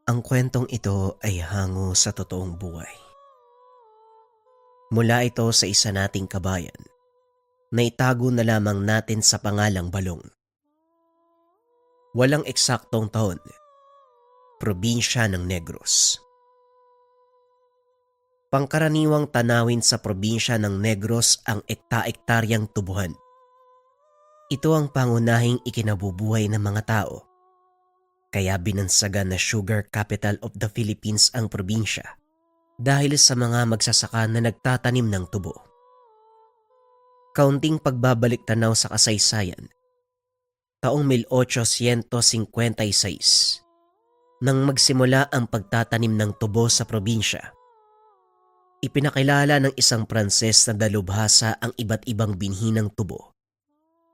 Ang kwentong ito ay hango sa totoong buhay. Mula ito sa isa nating kabayan na itago na lamang natin sa pangalang Balong. Walang eksaktong taon, probinsya ng Negros. Pangkaraniwang tanawin sa probinsya ng Negros ang ekta-ektaryang tubuhan. Ito ang pangunahing ikinabubuhay ng mga tao. Kaya binansagan na sugar capital of the Philippines ang probinsya dahil sa mga magsasaka na nagtatanim ng tubo. Kaunting pagbabalik tanaw sa kasaysayan. Taong 1856 nang magsimula ang pagtatanim ng tubo sa probinsya. Ipinakilala ng isang Pranses na dalubhasa ang iba't ibang binhi ng tubo.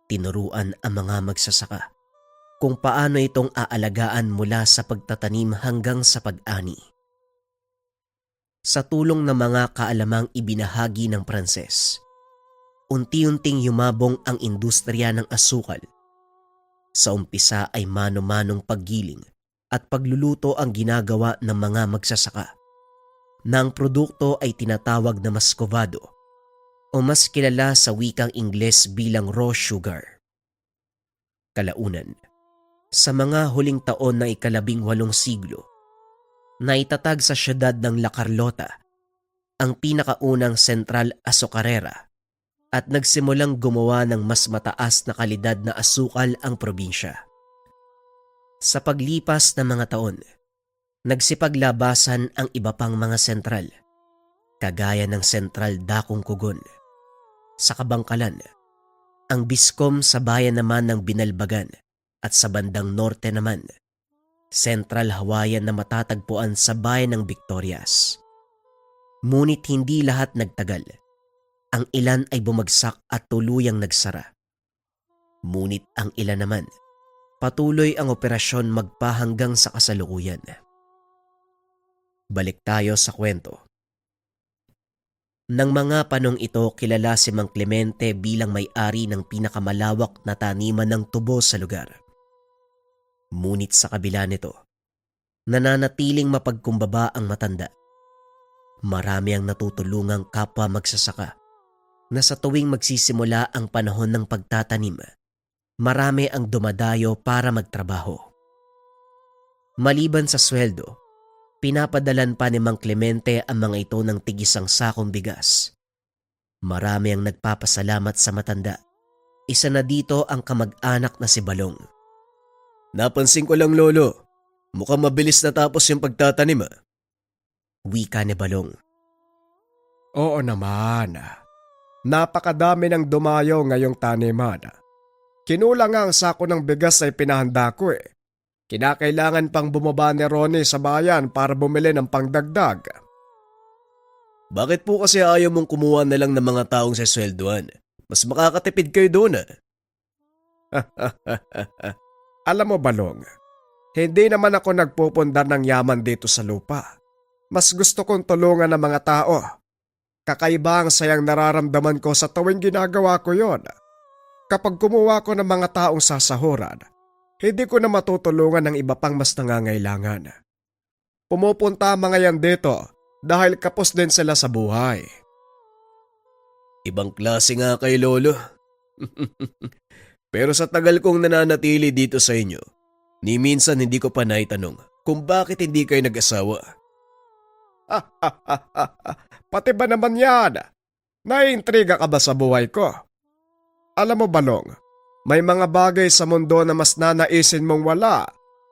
Tinuruan ang mga magsasaka kung paano itong aalagaan mula sa pagtatanim hanggang sa pag-ani. Sa tulong ng mga kaalamang ibinahagi ng Pranses, unti-unting yumabong ang industriya ng asukal. Sa umpisa ay mano-manong paggiling at pagluluto ang ginagawa ng mga magsasaka. Na ang produkto ay tinatawag na muscovado o mas kilala sa wikang Ingles bilang raw sugar. Kalaunan, sa mga huling taon ng ika-18 siglo, naitatag sa siyudad ng La Carlota ang pinakaunang sentral azucarera at nagsimulang gumawa ng mas mataas na kalidad na asukal ang probinsya. Sa paglipas ng mga taon, nagsipaglabasan ang iba pang mga sentral, kagaya ng Sentral Dakong Kugon. Sa kabangkalan, ang Biscom sa bayan naman ng Binalbagan at sa bandang norte naman, Central Hawaiian na matatagpuan sa bayan ng Victorias. Ngunit hindi lahat nagtagal. Ang ilan ay bumagsak at tuluyang nagsara. Ngunit ang ilan naman, patuloy ang operasyon magpahanggang sa kasalukuyan. Balik tayo sa kwento. Nang mga panong ito, kilala si Mang Clemente bilang may-ari ng pinakamalawak na taniman ng tubo sa lugar. Ngunit sa kabila nito, nananatiling mapagkumbaba ang matanda. Marami ang natutulungang kapwa magsasaka na sa tuwing magsisimula ang panahon ng pagtatanim, marami ang dumadayo para magtrabaho. Maliban sa sweldo, pinapadalan pa ni Mang Clemente ang mga ito ng tigisang sakong bigas. Marami ang nagpapasalamat sa matanda. Isa na dito ang kamag-anak na si Balong. Napansin ko lang, Lolo. Mukhang mabilis natapos yung pagtatanim. Wika ni Balong. Oo naman. Napakadami ng dumayo ngayong taniman. Kinulang nga ang sako ng bigas ay pinahanda ko eh. Kinakailangan pang bumaba ni Ronnie sa bayan para bumili ng pangdagdag. Bakit po kasi ayaw mong kumuha na lang ng mga taong sa sweldoan? Mas makakatipid kayo doon . Alam mo, Balong, hindi naman ako nagpupundar ng yaman dito sa lupa. Mas gusto kong tulungan ng mga tao. Kakaiba ang sayang nararamdaman ko sa tuwing ginagawa ko yon. Kapag kumuha ko ng mga taong sasahuran, hindi ko na matutulungan ng iba pang mas nangangailangan. Pumupunta mga yan dito dahil kapos din sila sa buhay. Ibang klase nga kay Lolo. Pero sa tagal kong nananatili dito sa inyo, ni minsan hindi ko pa naitanong kung bakit hindi kayo nag-asawa. Pati ba naman yan? Naiintriga ka ba sa buhay ko? Alam mo, Balong, may mga bagay sa mundo na mas nanaisin mong wala,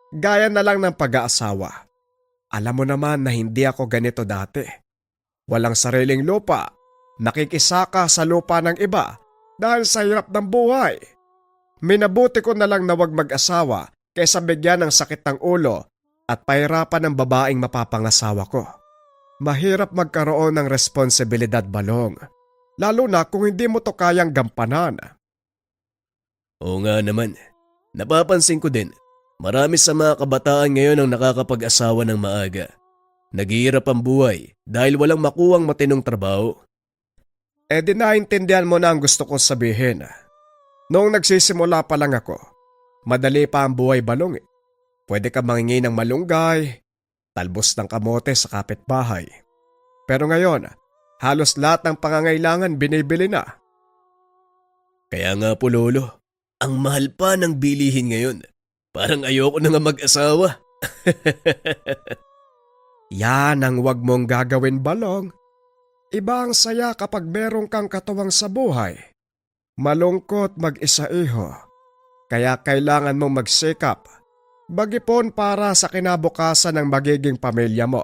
gaya na lang ng pag-aasawa. Alam mo naman na hindi ako ganito dati. Walang sariling lupa, nakikisaka sa lupa ng iba dahil sa hirap ng buhay. Minabuti ko na lang na wag mag-asawa kaysa bigyan ng sakit ng ulo at pahirapan ng babaeng mapapangasawa ko. Mahirap magkaroon ng responsibilidad, Balong, lalo na kung hindi mo to kayang gampanan. Oo nga naman. Napapansin ko din, marami sa mga kabataan ngayon ang nakakapag-asawa ng maaga. Naghihirap ang buhay dahil walang makuwang matinong trabaho. Di naintindihan mo na ang gusto kong sabihin. Noong nagsisimula pa lang ako, madali pa ang buhay, Balong . Pwede ka mangingi ng malunggay, talbos ng kamote sa kapitbahay. Pero ngayon, halos lahat ng pangangailangan binibili na. Kaya nga po lolo, ang mahal pa ng bilihin ngayon. Parang ayoko na nga mag-asawa. Yan ang wag mong gagawin, Balong. Iba ang saya kapag meron kang katuwang sa buhay. Malungkot mag-isa, iho. Kaya kailangan mong magsikap, bagipon para sa kinabukasan ng magiging pamilya mo.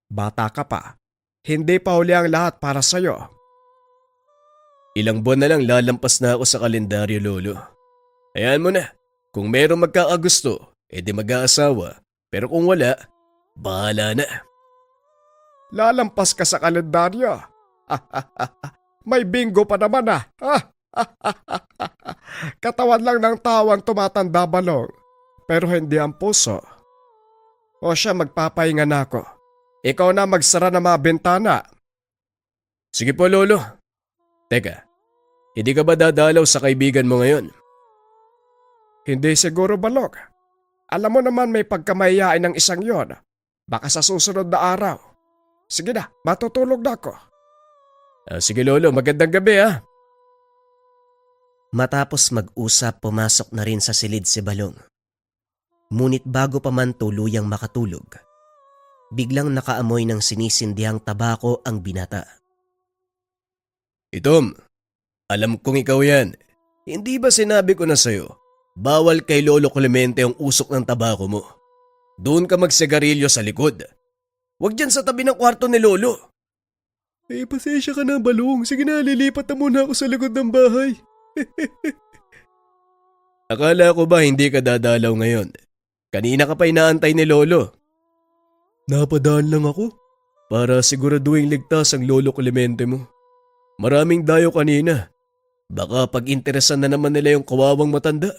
Bata ka pa, hindi pa huli ang lahat para sa'yo. Ilang buwan na lang lalampas na ako sa kalendaryo lolo. Hayaan mo na, kung merong magkakagusto, edi mag-aasawa. Pero kung wala, bahala na. Lalampas ka sa kalendaryo. May bingo pa naman ah. Katawan lang ng tawang tumatanda, Balong. Pero hindi ang puso. O siya, magpapahinga na ako. Ikaw na magsara ng mga bintana. Sige po lolo. Teka, hindi ka ba dadalaw sa kaibigan mo ngayon? Hindi siguro, Balong. Alam mo naman may pagkamahiyain ng isang yon. Baka sa susunod na araw. Sige na, matutulog na ako. Sige lolo, magandang gabi ha. Matapos mag-usap, pumasok na rin sa silid si Balong. Ngunit bago pa man tuluyang makatulog, biglang nakaamoy ng sinisindihang tabako ang binata. Itom, alam kong ikaw yan. Hindi ba sinabi ko na sa'yo, bawal kay Lolo Clemente ang usok ng tabako mo? Doon ka magsigarilyo sa likod. Huwag dyan sa tabi ng kwarto ni Lolo. Pasensya ka na, Balong. Sige na, lilipat na muna ako sa likod ng bahay. Akala ko ba hindi ka dadalaw ngayon? Kanina ka pa inaantay ni Lolo. Napadaan lang ako para siguraduhin ligtas ang Lolo Clemente mo. Maraming dayo kanina. Baka pag-interesan na naman nila yung kawawang matanda.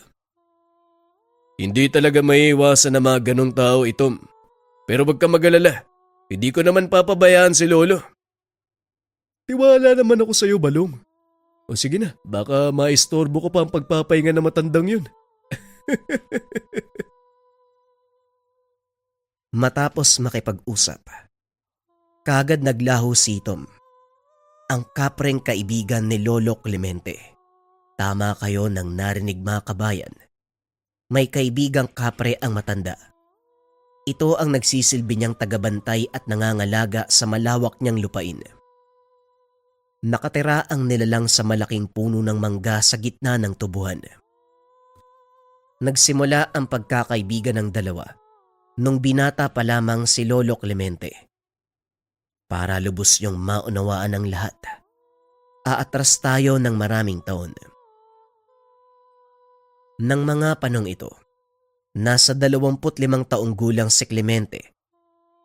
Hindi talaga maiiwasan na mga ganong tao, Itom. Pero wag ka mag-alala. Hindi ko naman papabayaan si Lolo. Tiwala naman ako sa'yo, Balong. O sige na, baka maistorbo ko pa ang pagpapahinga na matandang yun. Matapos makipag-usap, kaagad naglaho si Tom, ang kapreng kaibigan ni Lolo Clemente. Tama kayo nang narinig, mga kabayan. May kaibigang kapre ang matanda. Ito ang nagsisilbi niyang tagabantay at nangangalaga sa malawak niyang lupain. Nakatira ang nilalang sa malaking puno ng mangga sa gitna ng tubuhan. Nagsimula ang pagkakaibigan ng dalawa nung binata pa lamang si Lolo Clemente. Para lubos niyong maunawaan ng lahat, aatras tayo ng maraming taon. Nang mga panong ito, nasa 25 taong gulang si Clemente,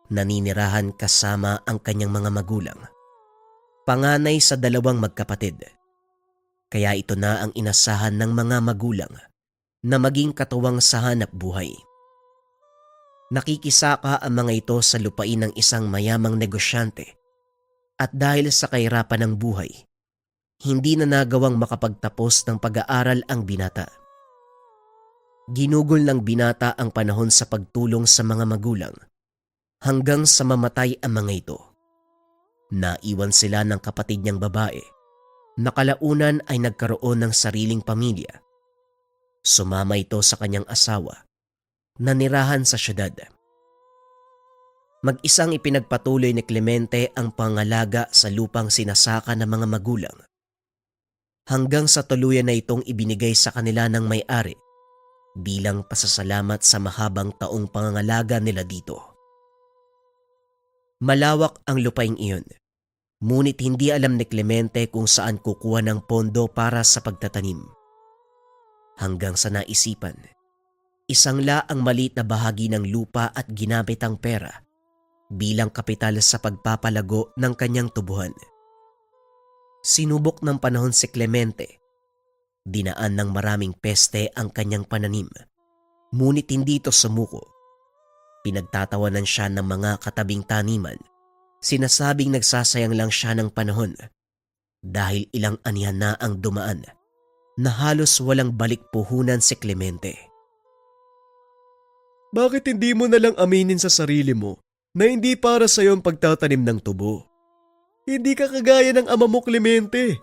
naninirahan kasama ang kanyang mga magulang. Panganay sa 2 magkapatid, kaya ito na ang inasahan ng mga magulang na maging katuwang sa hanap buhay. Nakikisaka ang mga ito sa lupain ng isang mayamang negosyante at dahil sa kahirapan ng buhay, hindi na nagawang makapagtapos ng pag-aaral ang binata. Ginugol ng binata ang panahon sa pagtulong sa mga magulang hanggang sa mamatay ang mga ito. Naiwan sila ng kapatid niyang babae na kalaunan ay nagkaroon ng sariling pamilya. Sumama ito sa kanyang asawa na nirahan sa syudad. Mag-isang ipinagpatuloy ni Clemente ang pangalaga sa lupang sinasaka ng mga magulang hanggang sa tuluyan na itong ibinigay sa kanila ng may-ari bilang pasasalamat sa mahabang taong pangangalaga nila dito. Malawak ang lupaing iyon, ngunit hindi alam ni Clemente kung saan kukuha ng pondo para sa pagtatanim. Hanggang sa naisipan, isangla ang maliit na bahagi ng lupa at ginamit ang pera bilang kapital sa pagpapalago ng kanyang tubuhan. Sinubok ng panahon si Clemente. Dinaan ng maraming peste ang kanyang pananim, ngunit hindi ito sumuko. Pinagtatawanan siya ng mga katabing taniman. Sinasabing nagsasayang lang siya ng panahon dahil ilang anihan na ang dumaan na halos walang balik puhunan si Clemente. Bakit hindi mo na lang aminin sa sarili mo na hindi para sa'yo ang pagtatanim ng tubo? Hindi ka kagaya ng ama mo, Clemente.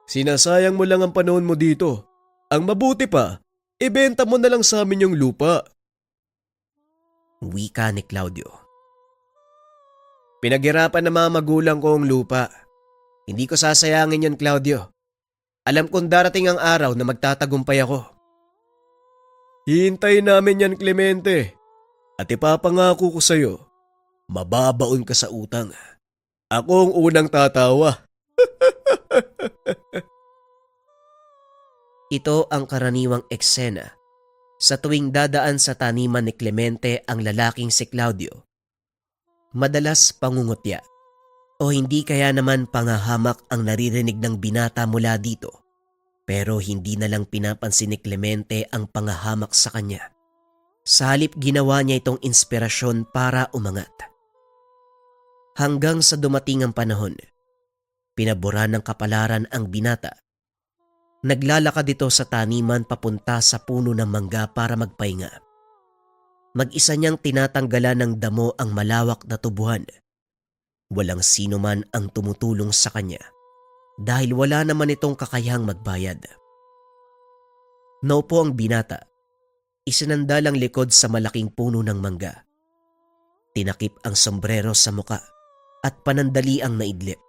Sinasayang mo lang ang panahon mo dito. Ang mabuti pa, ibenta mo na lang sa amin yung lupa. Wika ni Claudio. Pinaghirapan ng mga magulang ko ang lupa. Hindi ko sasayangin yon, Claudio. Alam kong darating ang araw na magtatagumpay ako. Hihintayin namin yan, Clemente. At ipapangako ko sa'yo, mababaon ka sa utang. Ako ang unang tatawa. Ito ang karaniwang eksena sa tuwing dadaan sa taniman ni Clemente ang lalaking si Claudio. Madalas pangungutya o hindi kaya naman pangahamak ang naririnig ng binata mula dito, pero hindi na lang pinapansin ni Clemente ang pangahamak sa kanya. Sa halip ginawa niya itong inspirasyon para umangat. Hanggang sa dumating ang panahon, pinabura ng kapalaran ang binata. Naglalakad ito sa taniman papunta sa puno ng mangga para magpahinga. Mag-isa niyang tinatanggalan ng damo ang malawak na tubuhan. Walang sino man ang tumutulong sa kanya dahil wala naman itong kakayahang magbayad. Naupo ang binata, isinandal ang likod sa malaking puno ng mangga. Tinakip ang sombrero sa muka at panandali ang naidlip.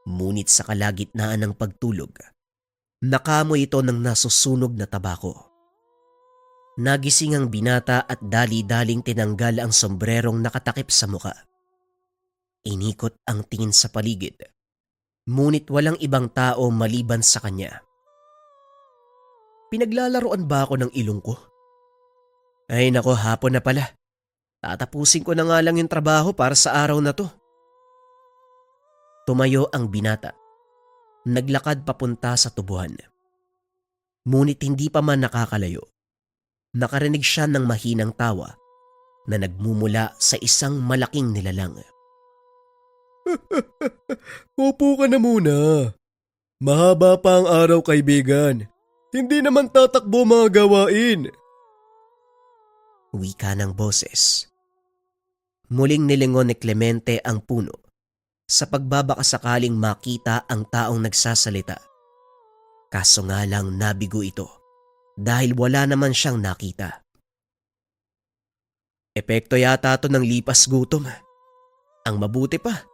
Ngunit sa kalagitnaan ng pagtulog, nakamoy ito ng nasusunog na tabako. Nagising ang binata at dali-daling tinanggal ang sombrerong nakatakip sa muka. Inikot ang tingin sa paligid, ngunit walang ibang tao maliban sa kanya. Pinaglalaroan ba ako ng ilong ko? Ay nako, hapon na pala. Tatapusin ko na nga lang yung trabaho para sa araw na to. Tumayo ang binata. Naglakad papunta sa tubuhan. Ngunit hindi pa man nakakalayo. Nakarinig siya ng mahinang tawa na nagmumula sa isang malaking nilalang. Upo ka na muna. Mahaba pa ang araw, kaibigan. Hindi naman tatakbo mga gawain. Wika ng boses. Muling nilingon ni Clemente ang puno sa pagbabakasakaling makita ang taong nagsasalita. Kaso nga lang nabigo ito dahil wala naman siyang nakita. Epekto yata ito ng lipas gutom. Ang mabuti pa,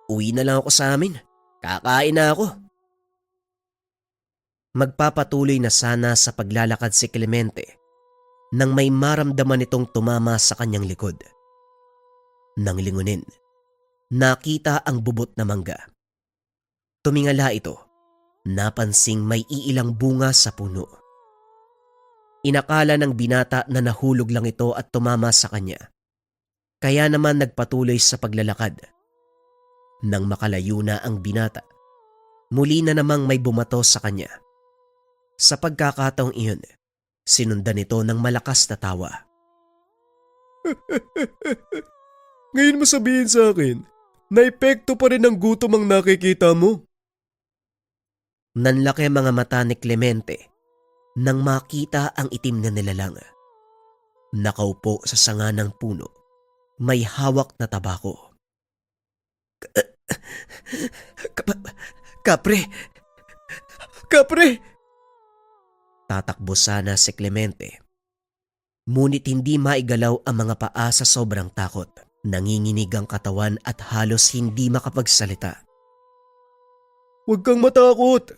uwi na lang ako sa amin. Kakain na ako. Magpapatuloy na sana sa paglalakad si Clemente nang may maramdaman itong tumama sa kanyang likod. Nang lingunin, nakita ang bubot na mangga. Tumingala ito, napansing may iilang bunga sa puno. Inakala ng binata na nahulog lang ito at tumama sa kanya. Kaya naman nagpatuloy sa paglalakad. Nang makalayo na ang binata, muli na namang may bumato sa kanya. Sa pagkakataong iyon, sinundan ito ng malakas na tawa. Ngayon mo sabihin sa akin, na epekto pa rin ang gutom ang nakikita mo. Nanlaki mga mata ni Clemente nang makita ang itim na nilalang. Nakaupo sa sanga ng puno, may hawak na tabako. Kapre! Kapre! Tatakbo sana si Clemente. Ngunit hindi maigalaw ang mga paa sa sobrang takot. Nanginginig ang katawan at halos hindi makapagsalita. Huwag kang matakot.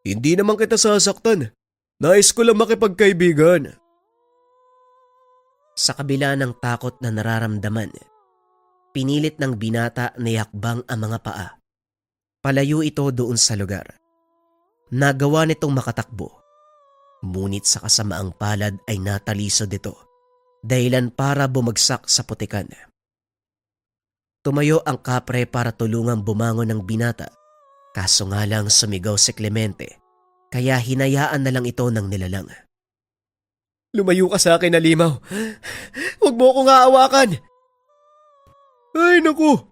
Hindi naman kita sasaktan. Nais ko lang makipagkaibigan. Sa kabila ng takot na nararamdaman, pinilit ng binata na yakbang ang mga paa. Palayo ito doon sa lugar. Nagawa nitong makatakbo. Ngunit sa kasamaang palad ay natalisod ito, dahilan para bumagsak sa putikan. Tumayo ang kapre para tulungang bumangon ng binata, kaso nga lang sumigaw si Clemente, kaya hinayaan na lang ito ng nilalang. Lumayo ka sa akin, Halimaw. Huwag mo akong aawakan. Ay naku,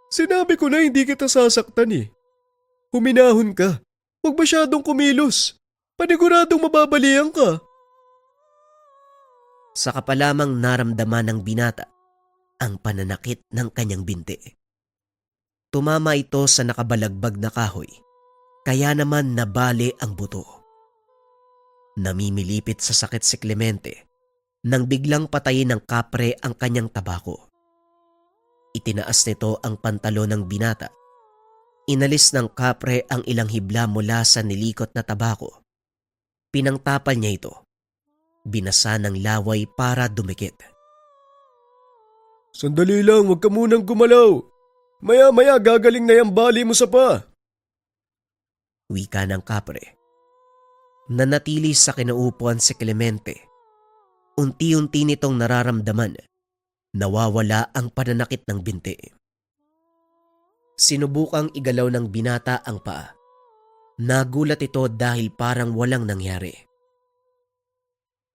sinabi ko na hindi kita sasaktan eh. Huminahon ka. Huwag masyadong kumilos. Paniguradong mababalian ka. Saka pa lamang naramdaman ng binata ang pananakit ng kanyang binti. Tumama ito sa nakabalagbag na kahoy, kaya naman nabali ang buto. Namimilipit sa sakit si Clemente nang biglang patayin ng kapre ang kanyang tabako. Itinaas nito ang pantalon ng binata. Inalis ng kapre ang ilang hibla mula sa nilikot na tabako. Pinangtapal niya ito. Binasa ng laway para dumikit. Sandali lang, huwag ka munang gumalaw. Maya-maya gagaling na yung bali mo sa pa. Wika ng kapre. Nanatili sa kinaupuan si Clemente. Unti-unti nitong nararamdaman. Nawawala ang pananakit ng binti. Sinubukang igalaw ng binata ang paa. Nagulat ito dahil parang walang nangyari.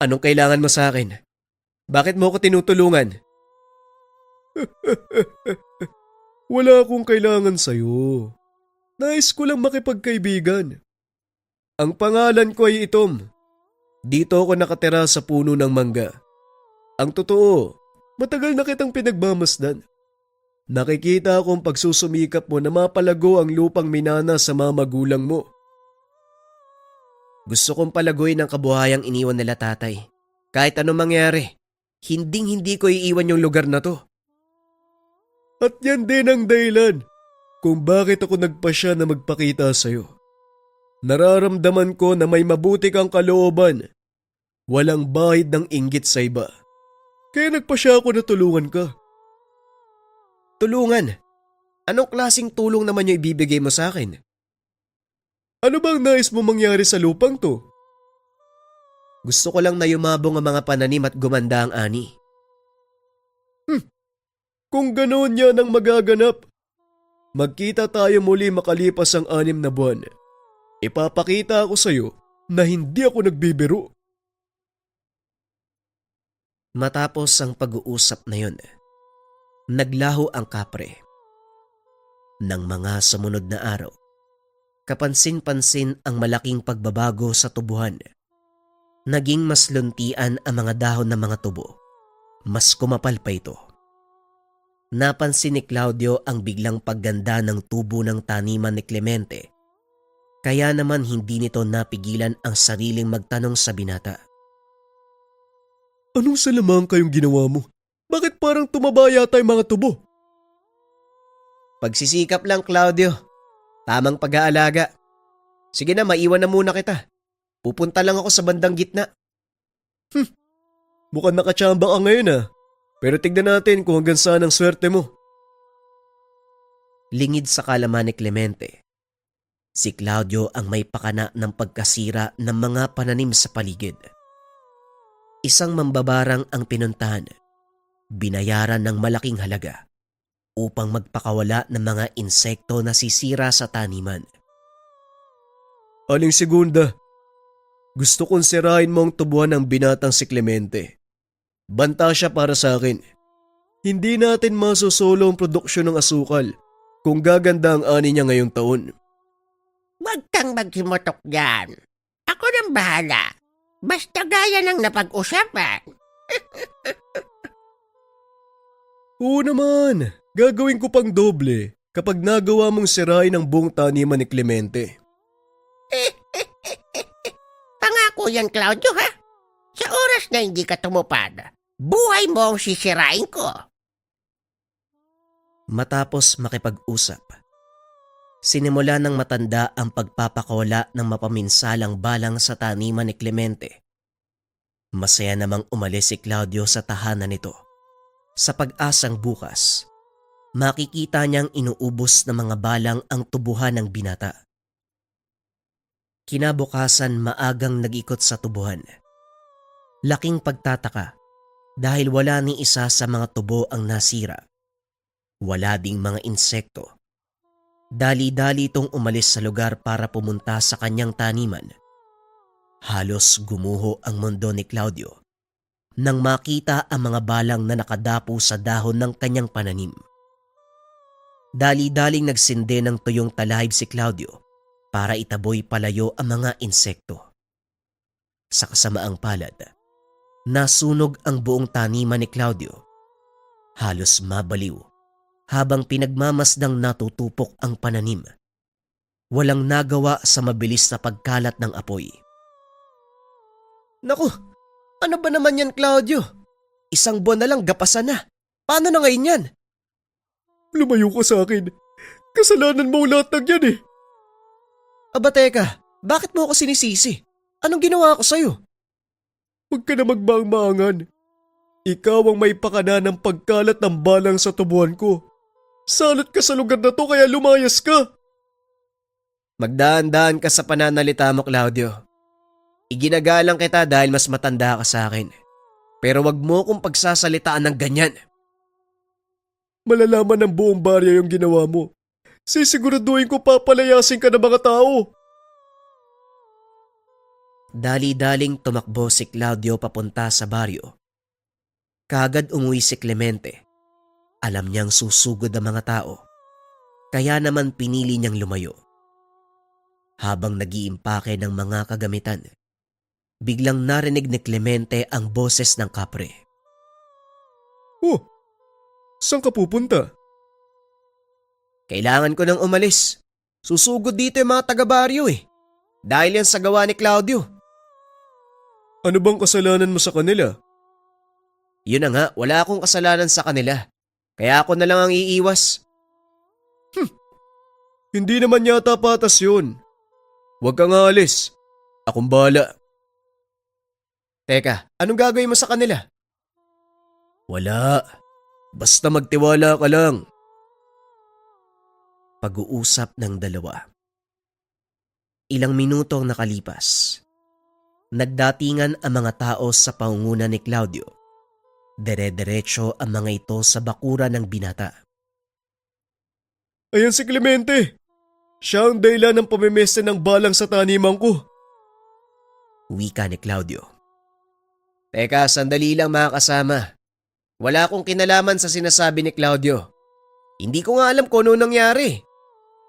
Anong kailangan mo sa akin? Bakit mo ako tinutulungan? Wala akong kailangan sa'yo. Nais ko lang makipagkaibigan. Ang pangalan ko ay Itom. Dito ako nakatira sa puno ng mangga. Ang totoo, matagal na kitang pinagmamasdan. Nakikita akong pagsusumikap mo na mapalago ang lupang minana sa mga magulang mo. Gusto kong palaguin ang kabuhayang iniwan nila tatay. Kahit anong mangyari, hindi ko iiwan yung lugar na to. At yan din ang dahilan kung bakit ako nagpasya na magpakita sa'yo. Nararamdaman ko na may mabuti kang kalooban. Walang bahid ng inggit sa iba. Kaya nagpasya ako na tulungan ka. Tulungan? Anong klaseng tulong naman yung ibibigay mo sa akin? Ano bang nais mo mangyari sa lupang to? Gusto ko lang na yumabong ang mga pananim at gumanda ang ani. Kung ganoon yan ang magaganap, magkita tayo muli makalipas ang 6 na buwan. Ipapakita ako sa'yo na hindi ako nagbibiro. Matapos ang pag-uusap na yun, naglaho ang kapre. Nang mga sumunod na araw, kapansin-pansin ang malaking pagbabago sa tubuhan. Naging mas luntian ang mga dahon ng mga tubo. Mas kumapal pa ito. Napansin ni Claudio ang biglang pagganda ng tubo ng taniman ni Clemente. Kaya naman hindi nito napigilan ang sariling magtanong sa binata. Anong salamang kayong ginawa mo? Bakit parang tumaba yata yung mga tubo? Pagsisikap lang, Claudio. Tamang pag-aalaga. Sige na, maiwan na muna kita. Pupunta lang ako sa bandang gitna. Mukhang nakachamba ka ngayon ah. Pero tignan natin kung hanggang saan ang swerte mo. Lingid sa kalaman ni Clemente. Si Claudio ang may pakana ng pagkasira ng mga pananim sa paligid. Isang mambabarang ang pinuntahan. Binayaran ng malaking halaga upang magpakawala ng mga insekto na sisira sa taniman. Aling segunda, gusto kong sirain mo ang tubuhan ng binatang si Clemente. Banta siya para sa akin. Hindi natin masusolo ang produksyon ng asukal kung gaganda ang ani niya ngayong taon. Huwag kang maghimotok dyan. Ako nang bahala. Basta gaya ng napag-usapan. Oo naman, gagawin ko pang doble kapag nagawa mong sirain ang buong taniman ni Clemente. Pangako yan, Claudio, ha? Sa oras na hindi ka tumupad, buhay mo ang sisirain ko. Matapos makipag-usap, sinimula ng matanda ang pagpapakawala ng mapaminsalang balang sa taniman ni Clemente. Masaya namang umalis si Claudio sa tahanan nito. Sa pag-asang bukas, makikita niyang inuubos ng mga balang ang tubuhan ng binata. Kinabukasan maagang nag-ikot sa tubuhan. Laking pagtataka dahil wala ni isa sa mga tubo ang nasira. Wala ding mga insekto. Dali-dali itong umalis sa lugar para pumunta sa kanyang taniman. Halos gumuho ang mundo ni Claudio nang makita ang mga balang na nakadapo sa dahon ng kanyang pananim. Dali-daling nagsinde ng tuyong talahib si Claudio para itaboy palayo ang mga insekto. Sa kasamaang palad, Nasunog ang buong taniman ni Claudio. Halos mabaliw habang pinagmamasdang natutupok ang pananim. Walang nagawa sa mabilis na pagkalat ng apoy. Naku, ano ba naman yan, Claudio? Isang buwan na lang gapasan na. Paano na ngayon yan? Lumayo ka sa akin. Kasalanan mo lahat ng yan eh. Aba teka, bakit mo ako sinisisi? Anong ginawa ko sa'yo? Huwag ka na magmaang-maangan. Ikaw ang may pakana ng pagkalat ng balang sa tubuan ko. Salot ka sa lugar na to kaya lumayas ka. Magdaan-daan ka sa pananalita mo, Claudio. Iginagalang kita dahil mas matanda ka sa akin. Pero wag mo kong pagsasalitaan ng ganyan. Malalaman ng buong barya yung ginawa mo. Sisiguraduhin ko papalayasin ka ng mga tao. Dali-daling tumakbo si Claudio papunta sa baryo. Kagad umuwi si Clemente. Alam niyang susugod ang mga tao. Kaya naman pinili niyang lumayo. Habang nag-iimpake ng mga kagamitan, biglang narinig ni Clemente ang boses ng kapre. Oh, saan ka pupunta? Kailangan ko nang umalis. Susugod dito yung mga taga-baryo eh. Dahil yan sa gawa ni Claudio. Ano bang kasalanan mo sa kanila? Yun na nga, wala akong kasalanan sa kanila. Kaya ako na lang ang iiwas. Hindi naman yata patas yun. Huwag kang aalis. Akong bahala. Teka, anong gagawin mo sa kanila? Wala. Basta magtiwala ka lang. Pag-uusap ng dalawa. Ilang minuto ang nakalipas. Nagdatingan ang mga tao sa pangunguna ni Claudio. Dere-derecho ang mga ito sa bakura ng binata. Ayan si Clemente. Siya ang dahilan ng pamimeste ng balang sa taniman ko. Wika ni Claudio. Teka, sandali lang mga kasama. Wala akong kinalaman sa sinasabi ni Claudio. Hindi ko nga alam kung ano nangyari.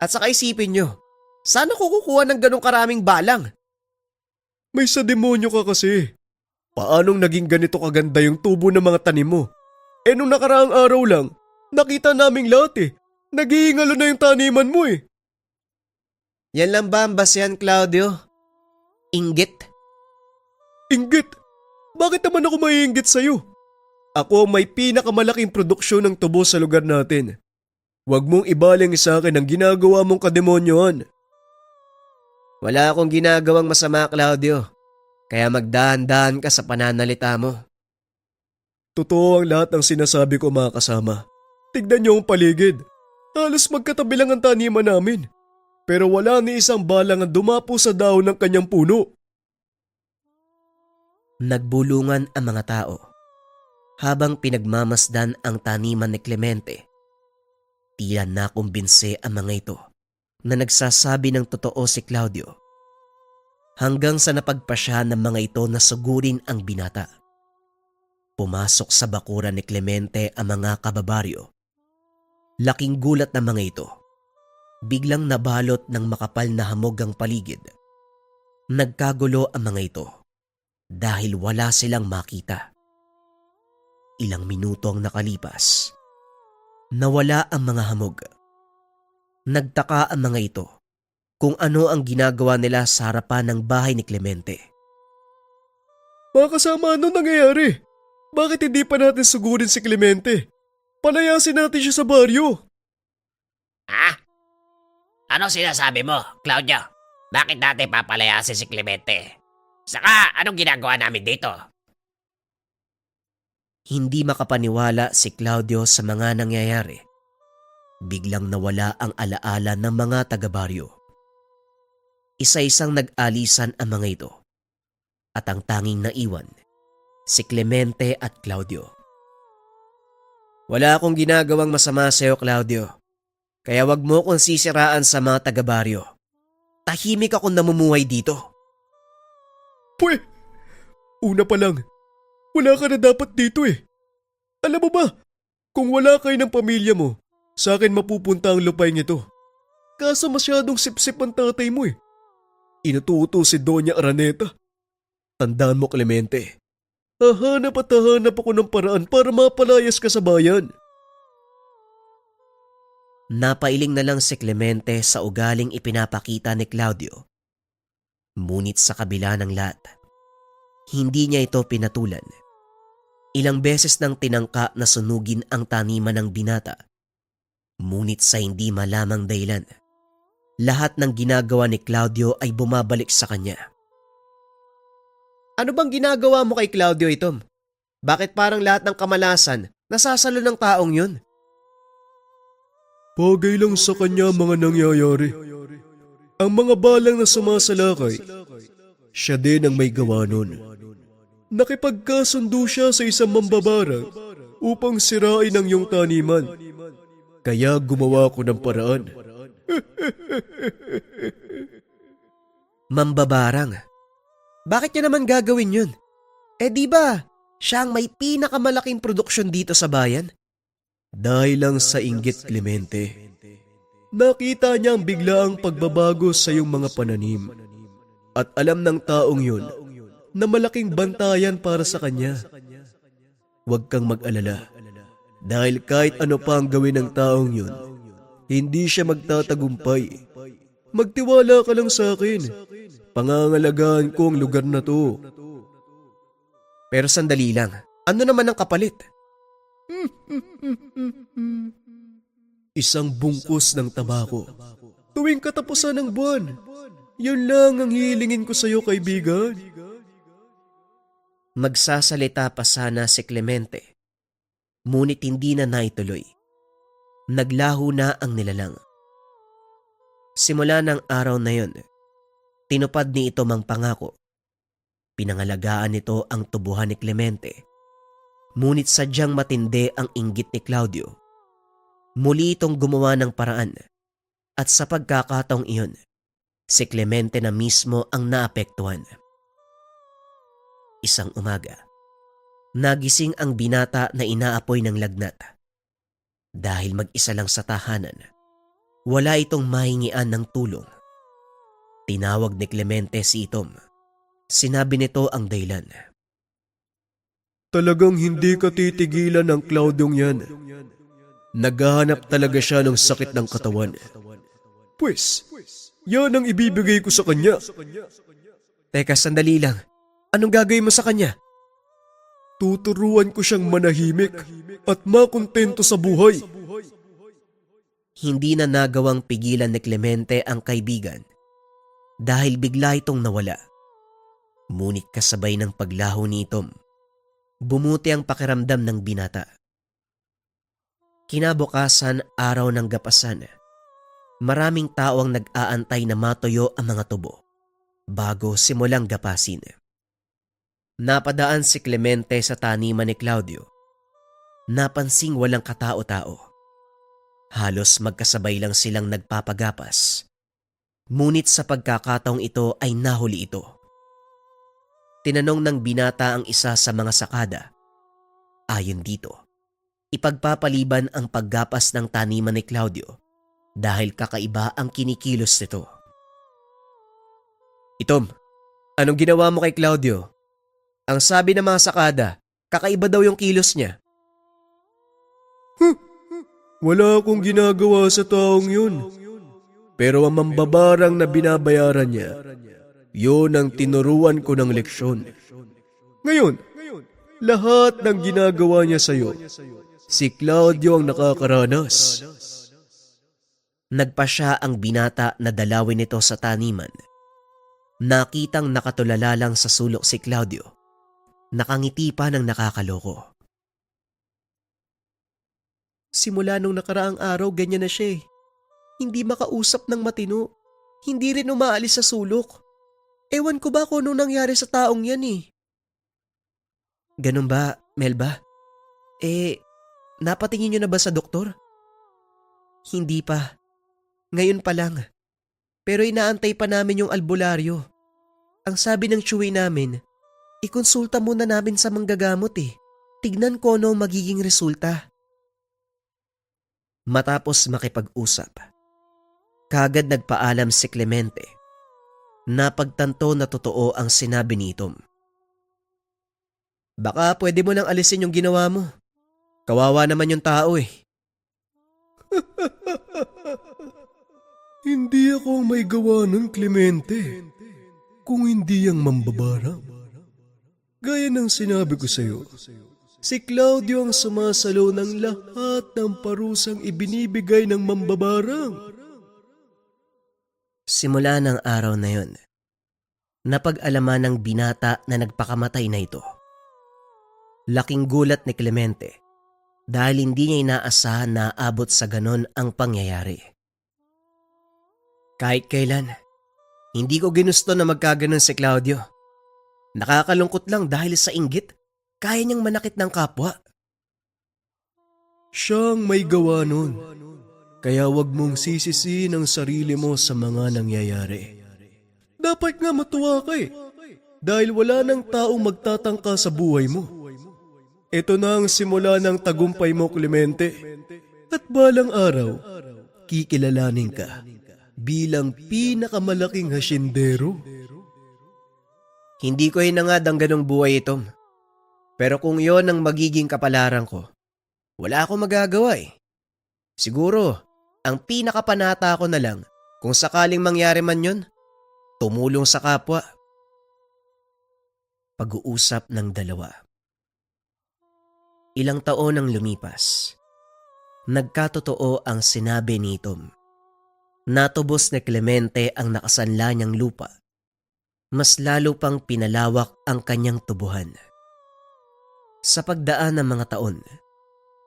At saka isipin nyo, saan ako kukuha ng ganong karaming balang? May sa demonyo ka kasi. Paanong naging ganito kaganda yung tubo ng mga tanim mo? Eh nung nakaraang araw lang, nakita naming lahat eh. Nag-iingalo na yung taniman mo eh. Yan lang ba ang basehan, Claudio? Inggit? Inggit? Bakit naman ako maiinggit sa'yo? Ako ang may pinakamalaking produksyon ng tubo sa lugar natin. Huwag mong ibaling sa akin ang ginagawa mong kademonyohan. Wala akong ginagawang masama, Claudio. Kaya magdahan-dahan ka sa pananalita mo. Totoo ang lahat ng sinasabi ko mga kasama. Tignan niyo ang paligid. Halos magkatabi lang ang taniman namin. Pero wala ni isang balang ang dumapo sa dahon ng kanyang puno. Nagbulungan ang mga tao. Habang pinagmamasdan ang taniman ni Clemente, tila nakumbinse ang mga ito na nagsasabi ng totoo si Claudio. Hanggang sa napagpasya ng mga ito na sugurin ang binata. Pumasok sa bakura ni Clemente ang mga kababaryo. Laking gulat ng mga ito. Biglang nabalot ng makapal na hamog ang paligid. Nagkagulo ang mga ito dahil wala silang makita. Ilang minuto ang nakalipas. Nawala ang mga hamog. Nagtaka ang mga ito kung ano ang ginagawa nila sa harapan ng bahay ni Clemente. Mga kasama, ano nangyayari? Bakit hindi pa natin sugurin si Clemente? Palayasin natin siya sa baryo. Ha? Ano sinasabi mo, Claudio? Bakit natin papalayasin si Clemente? Saka, anong ginagawa namin dito? Hindi makapaniwala si Claudio sa mga nangyayari. Biglang nawala ang alaala ng mga taga-baryo. Isa-isang nag-alisan ang mga ito. At ang tanging naiwan, si Clemente at Claudio. Wala akong ginagawang masama sa iyo, Claudio. Kaya wag mo kong sisiraan sa mga taga-baryo. Tahimik akong namumuhay dito. Pwe, una pa lang, wala ka na dapat dito eh. Alam mo ba, kung wala kayo ng pamilya mo, sa akin mapupunta ang lupain ito. Kaso masyadong sip-sip ang tatay mo eh. Inututo si Doña Araneta. Tandaan mo, Clemente, Hahanap at hahanap ako ng paraan para mapalayas ka sa bayan. Napailing na lang si Clemente sa ugaling ipinapakita ni Claudio. Ngunit sa kabila ng lahat, hindi niya ito pinatulan. Ilang beses nang tinangka na sunugin ang taniman ng binata. Ngunit sa hindi malamang dahilan, lahat ng ginagawa ni Claudio ay bumabalik sa kanya. Ano bang ginagawa mo kay Claudio, Itom? Bakit parang lahat ng kamalasan nasasalo ng taong yun? Bagay lang sa kanya mga nangyayari. Ang mga balang na sumasalakay, siya din ang may gawa nun. Nakipagkasundo siya sa isang mambabarang upang sirain ang iyong taniman. Kaya gumawa ko ng paraan. Mambabarang? Bakit niya naman gagawin yun? Di ba, siya ang may pinakamalaking produksyon dito sa bayan? Dahil lang sa inggit, Clemente. Nakita niya ang biglaang pagbabago sa iyong mga pananim. At alam ng taong yun na malaking bantayan para sa kanya. Huwag kang mag-alala. Dahil kahit ano pa ang gawin ng taong yun, hindi siya magtatagumpay. Magtiwala ka lang sa akin. Pangangalagaan ko ang lugar na to. Pero sandali lang, ano naman ang kapalit? Isang bungkus ng tabako. Tuwing katapusan ng buwan. Yun lang ang hilingin ko sa iyo, kaibigan. Magsasalita pa sana si Clemente. Ngunit hindi na naituloy. Naglaho na ang nilalang. Simula ng araw na yon, tinupad ni ito mang pangako. Pinangalagaan nito ang tubuhan ni Clemente. Ngunit sadyang matindi ang inggit ni Claudio. Muli itong gumawa ng paraan at sa pagkakataong iyon, si Clemente na mismo ang naapektuhan. Isang umaga, nagising ang binata na inaapoy ng lagnat. Dahil mag-isa lang sa tahanan, wala itong mahingian ng tulong. Tinawag ni Clemente si Itom. Sinabi nito ang dahilan. Talagang hindi ka titigilan ng Claudiong yan. Naghahanap talaga siya ng sakit ng katawan. Pues, yan ang ibibigay ko sa kanya. Teka, sandali lang. Anong gagawin mo sa kanya? Tuturuan ko siyang manahimik at makontento sa buhay. Hindi na nagawang pigilan ni Clemente ang kaibigan dahil bigla itong nawala. Ngunit kasabay ng paglaho ni Itom, bumuti ang pakiramdam ng binata. Kinabukasan, araw ng gapasan, maraming tao ang nag-aantay na matuyo ang mga tubo bago simulang gapasin. Napadaan si Clemente sa taniman ni Claudio. Napansing walang katao-tao. Halos magkasabay lang silang nagpapagapas. Ngunit sa pagkakataong ito ay nahuli ito. Tinanong ng binata ang isa sa mga sakada. Ayon dito, ipagpapaliban ang paggapas ng taniman ni Claudio dahil kakaiba ang kinikilos nito. Itom, anong ginawa mo kay Claudio? Ang sabi ng mga sakada, kakaiba daw yung kilos niya. Wala akong ginagawa sa taong yun. Pero ang mambabarang na binabayaran niya, yun ang tinuruan ko ng leksyon. Ngayon, lahat ng ginagawa niya sa'yo, si Claudio ang nakakaranas. Nagpasya ang binata na dalawin nito sa taniman. Nakitang nakatulala lang sa sulok si Claudio. Nakangiti pa ng nakakaloko. Simula nung nakaraang araw, ganyan na siya eh. Hindi makausap ng matino. Hindi rin umaalis sa sulok. Ewan ko ba kung anong nangyari sa taong yan eh. Ganun ba, Melba? Napatingin niyo na ba sa doktor? Hindi pa. Ngayon pa lang. Pero inaantay pa namin yung albularyo. Ang sabi ng tsuwi namin, ikonsulta muna namin sa manggagamot eh. Tignan ko ano ang magiging resulta. Matapos makipag-usap, kagad nagpaalam si Clemente. Napagtanto na totoo ang sinabi ni Itom. Baka pwede mo nang alisin yung ginawa mo. Kawawa naman yung tao eh. Hindi ako ang may gawa nun, Clemente. Kung hindi ang mambabarang. Gaya ng sinabi ko sa'yo, si Claudio ang sumasalo ng lahat ng parusang ibinibigay ng mambabarang. Simula ng araw na yon, napag-alaman ng binata na nagpakamatay na ito. Laking gulat ni Clemente dahil hindi niya inaasahan na aabot sa ganon ang pangyayari. Kahit kailan, hindi ko ginusto na magkaganon si Claudio. Nakakalungkot lang dahil sa inggit, kaya niyang manakit ng kapwa. Siyang may gawa nun. Kaya wag mong sisisihin ang sarili mo sa mga nangyayari. Dapat nga matuwa ka eh. Dahil wala nang taong magtatangka sa buhay mo. Ito na ang simula ng tagumpay mo, Clemente. At balang araw, kikilalanin ka bilang pinakamalaking hasyendero. Hindi ko hinangad ang ganong buhay ito. Pero kung yon ang magiging kapalaran ko, wala akong magagawa eh. Siguro, ang pinakapanata ko na lang, kung sakaling mangyari man yon, tumulong sa kapwa. Pag-uusap ng dalawa. Ilang taon ang lumipas. Nagkatotoo ang sinabi ni Tom. Natubos ni Clemente ang nakasanla niyang lupa. Mas lalo pang pinalawak ang kanyang tubuhan. Sa pagdaan ng mga taon,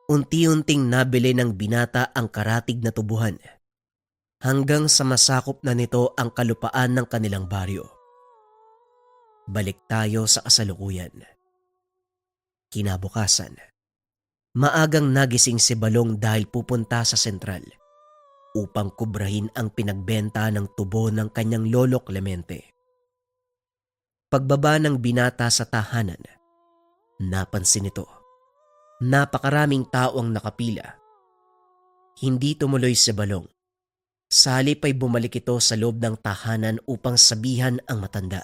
unti-unting nabili ng binata ang karatig na tubuhan hanggang sa masakop na nito ang kalupaan ng kanilang baryo. Balik tayo sa kasalukuyan. Kinabukasan, maagang nagising si Balong dahil pupunta sa sentral upang kubrahin ang pinagbenta ng tubo ng kanyang lolo Clemente. Pagbaba ng binata sa tahanan, napansin nito. Napakaraming tao ang nakapila. Hindi tumuloy si Balong. Sa halip ay bumalik ito sa loob ng tahanan upang sabihan ang matanda.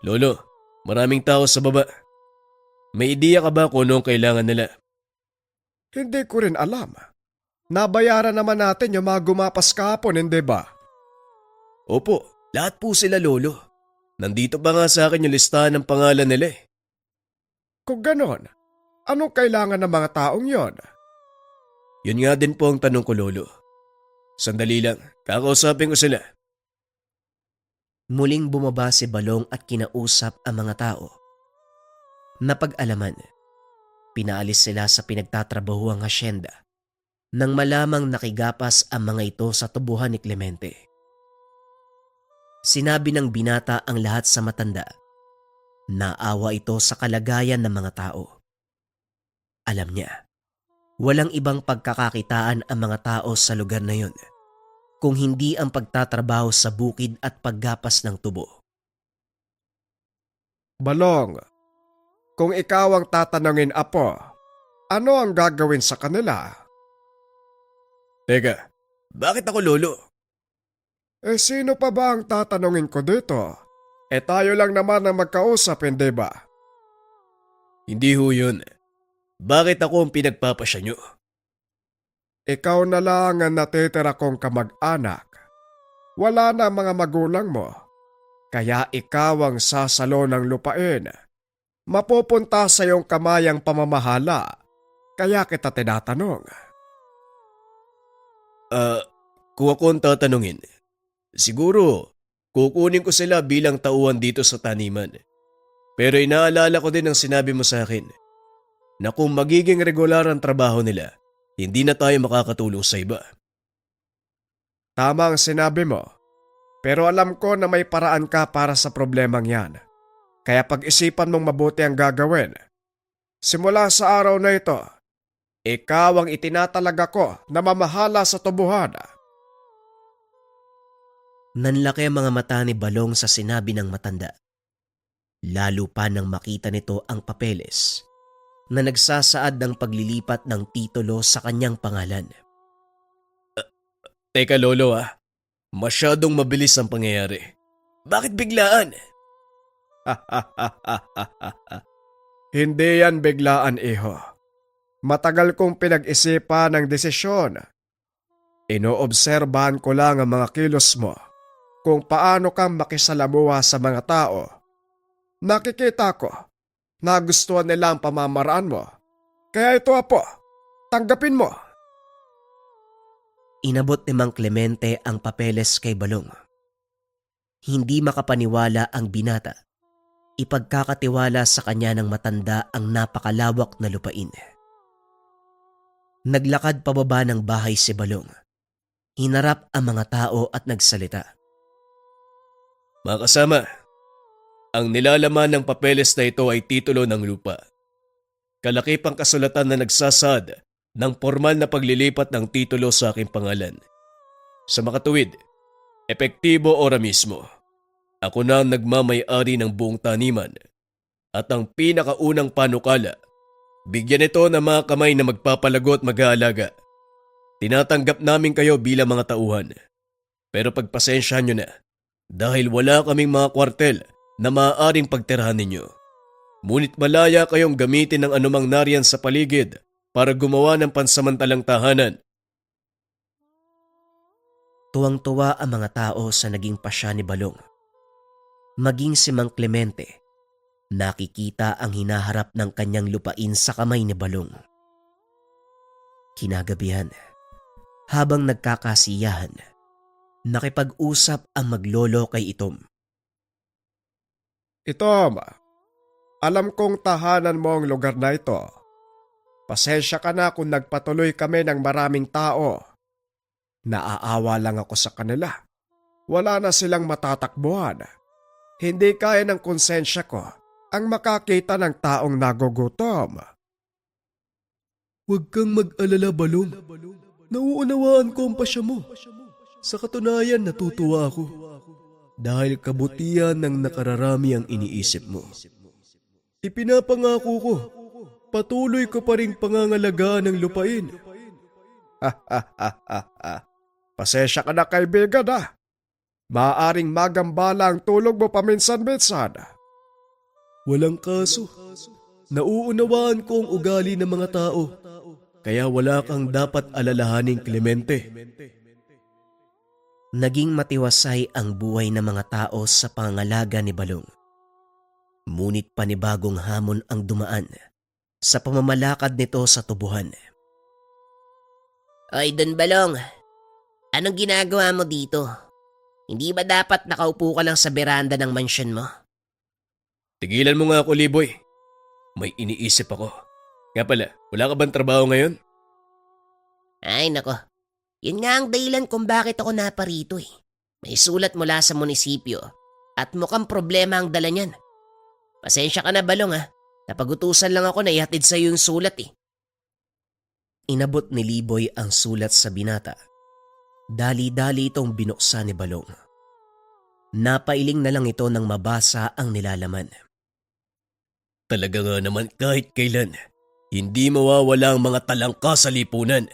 Lolo, maraming tao sa baba. May ideya ka ba kung anong kailangan nila? Hindi ko rin alam. Nabayaran naman natin yung mga gumapas kahapon, hindi ba? Opo, lahat po sila, Lolo. Nandito pa nga sa akin yung listahan ng pangalan nila eh. Kung ganon, anong kailangan ng mga taong yon? Yun nga din po ang tanong ko, Lolo. Sandali lang, kakausapin ko sila. Muling bumaba si Balong at kinausap ang mga tao. Napag-alaman, pinaalis sila sa pinagtatrabahuang hasyenda nang malamang nakigapas ang mga ito sa tubuhan ni Clemente. Sinabi ng binata ang lahat sa matanda. Naawa ito sa kalagayan ng mga tao. Alam niya, walang ibang pagkakakitaan ang mga tao sa lugar na yon kung hindi ang pagtatrabaho sa bukid at paggapas ng tubo. Balong, kung ikaw ang tatanungin, Apo, ano ang gagawin sa kanila? Teka, bakit ako, Lolo? Sino pa ba ang tatanungin ko dito? Tayo lang naman ang magkausap, hindi ba? Hindi ho yun. Bakit ako ang pinagpapasya nyo? Ikaw na lang ang natitira kong kamag-anak. Wala na mga magulang mo. Kaya ikaw ang sasalo ng lupain. Mapupunta sa iyong kamayang pamamahala. Kaya kita tinatanong. Kung ako ang tatanungin, siguro kukunin ko sila bilang tauhan dito sa taniman. Pero inaalala ko din ang sinabi mo sa akin na kung magiging regular ang trabaho nila, hindi na tayo makakatulong sa iba. Tama ang sinabi mo. Pero alam ko na may paraan ka para sa problemang yan. Kaya pag-isipan mong mabuti ang gagawin. Simula sa araw na ito, ikaw ang itinatalaga ko na mamahala sa tubuhan. Nanlaki ang mga mata ni Balong sa sinabi ng matanda. Lalo pa nang makita nito ang papeles na nagsasaad ng paglilipat ng titulo sa kanyang pangalan. Teka, Lolo masyadong mabilis ang pangyayari. Bakit biglaan? Hindi yan biglaan, iho. Matagal kong pinag-isipan ng desisyon. Inoobserbahan ko lang ang mga kilos mo kung paano kang makisalamuha sa mga tao. Nakikita ko na gustuhan nila ang pamamaraan mo. Kaya ito, apo, tanggapin mo. Inabot ni Mang Clemente ang papeles kay Balong. Hindi makapaniwala ang binata. Ipagkakatiwala sa kanya ng matanda ang napakalawak na lupain. Naglakad pababa ng bahay si Balong. Hinarap ang mga tao at nagsalita. Mga kasama, ang nilalaman ng papeles na ito ay titulo ng lupa. Kalakipang kasulatan na nagsasad ng formal na paglilipat ng titulo sa aking pangalan. Sa makatuwid, epektibo ora mismo, ako na ang nagmamay-ari ng buong taniman at ang pinakaunang panukala, bigyan ito ng mga kamay na magpapalago at mag-aalaga. Tinatanggap namin kayo bilang mga tauhan. Pero pagpasensyahan nyo na dahil wala kaming mga kwartel na maaaring pagtirahan ninyo. Ngunit malaya kayong gamitin ng anumang nariyan sa paligid para gumawa ng pansamantalang tahanan. Tuwang-tuwa ang mga tao sa naging pasya ni Balong. Maging si Mang Clemente, nakikita ang hinaharap ng kanyang lupain sa kamay ni Balong. Kinagabihan, habang nagkakasiyahan, nakipag-usap ang maglolo kay Itom. Itom, alam kong tahanan mo ang lugar na ito. Pasensya ka na kung nagpatuloy kami ng maraming tao. Naaawa lang ako sa kanila. Wala na silang matatakbuhan. Hindi kaya ng konsensya ko ang makakita ng taong nagugutom. Huwag kang mag-alala, Balong. Nauunawaan ko ang pasya mo. Sa katunayan, natutuwa ako. Dahil kabutihan ng nakararami ang iniisip mo. Ipinapangako ko, patuloy ko pa rin pangangalagaan ng lupain. Pasensya ka na, kaibigan, ha. Maaaring magambala ang tulog mo paminsan-minsan. Walang kaso. Nauunawaan ko ang ugali ng mga tao. Kaya wala kang dapat alalahaning, Clemente. Naging matiwasay ang buhay ng mga tao sa pangangalaga ni Balong. Ngunit panibagong hamon ang dumaan sa pamamalakad nito sa tubuhan. Oy, Don Balong. Anong ginagawa mo dito? Hindi ba dapat nakaupo ka lang sa beranda ng mansyon mo? Tigilan mo nga ako, Liboy. May iniisip ako. Nga pala, wala ka bang trabaho ngayon? Ay, nako. Yun nga ang dahilan kung bakit ako naparito eh. May sulat mula sa munisipyo at mukhang problema ang dala niyan. Pasensya ka na, Balong, ha. Napagutusan lang ako na ihatid sa yung sulat eh. Inabot ni Liboy ang sulat sa binata. Dali-dali itong binuksan ni Balong. Napailing na lang ito nang mabasa ang nilalaman. Talaga nga naman kahit kailan, hindi mawawala ang mga talangka sa lipunan.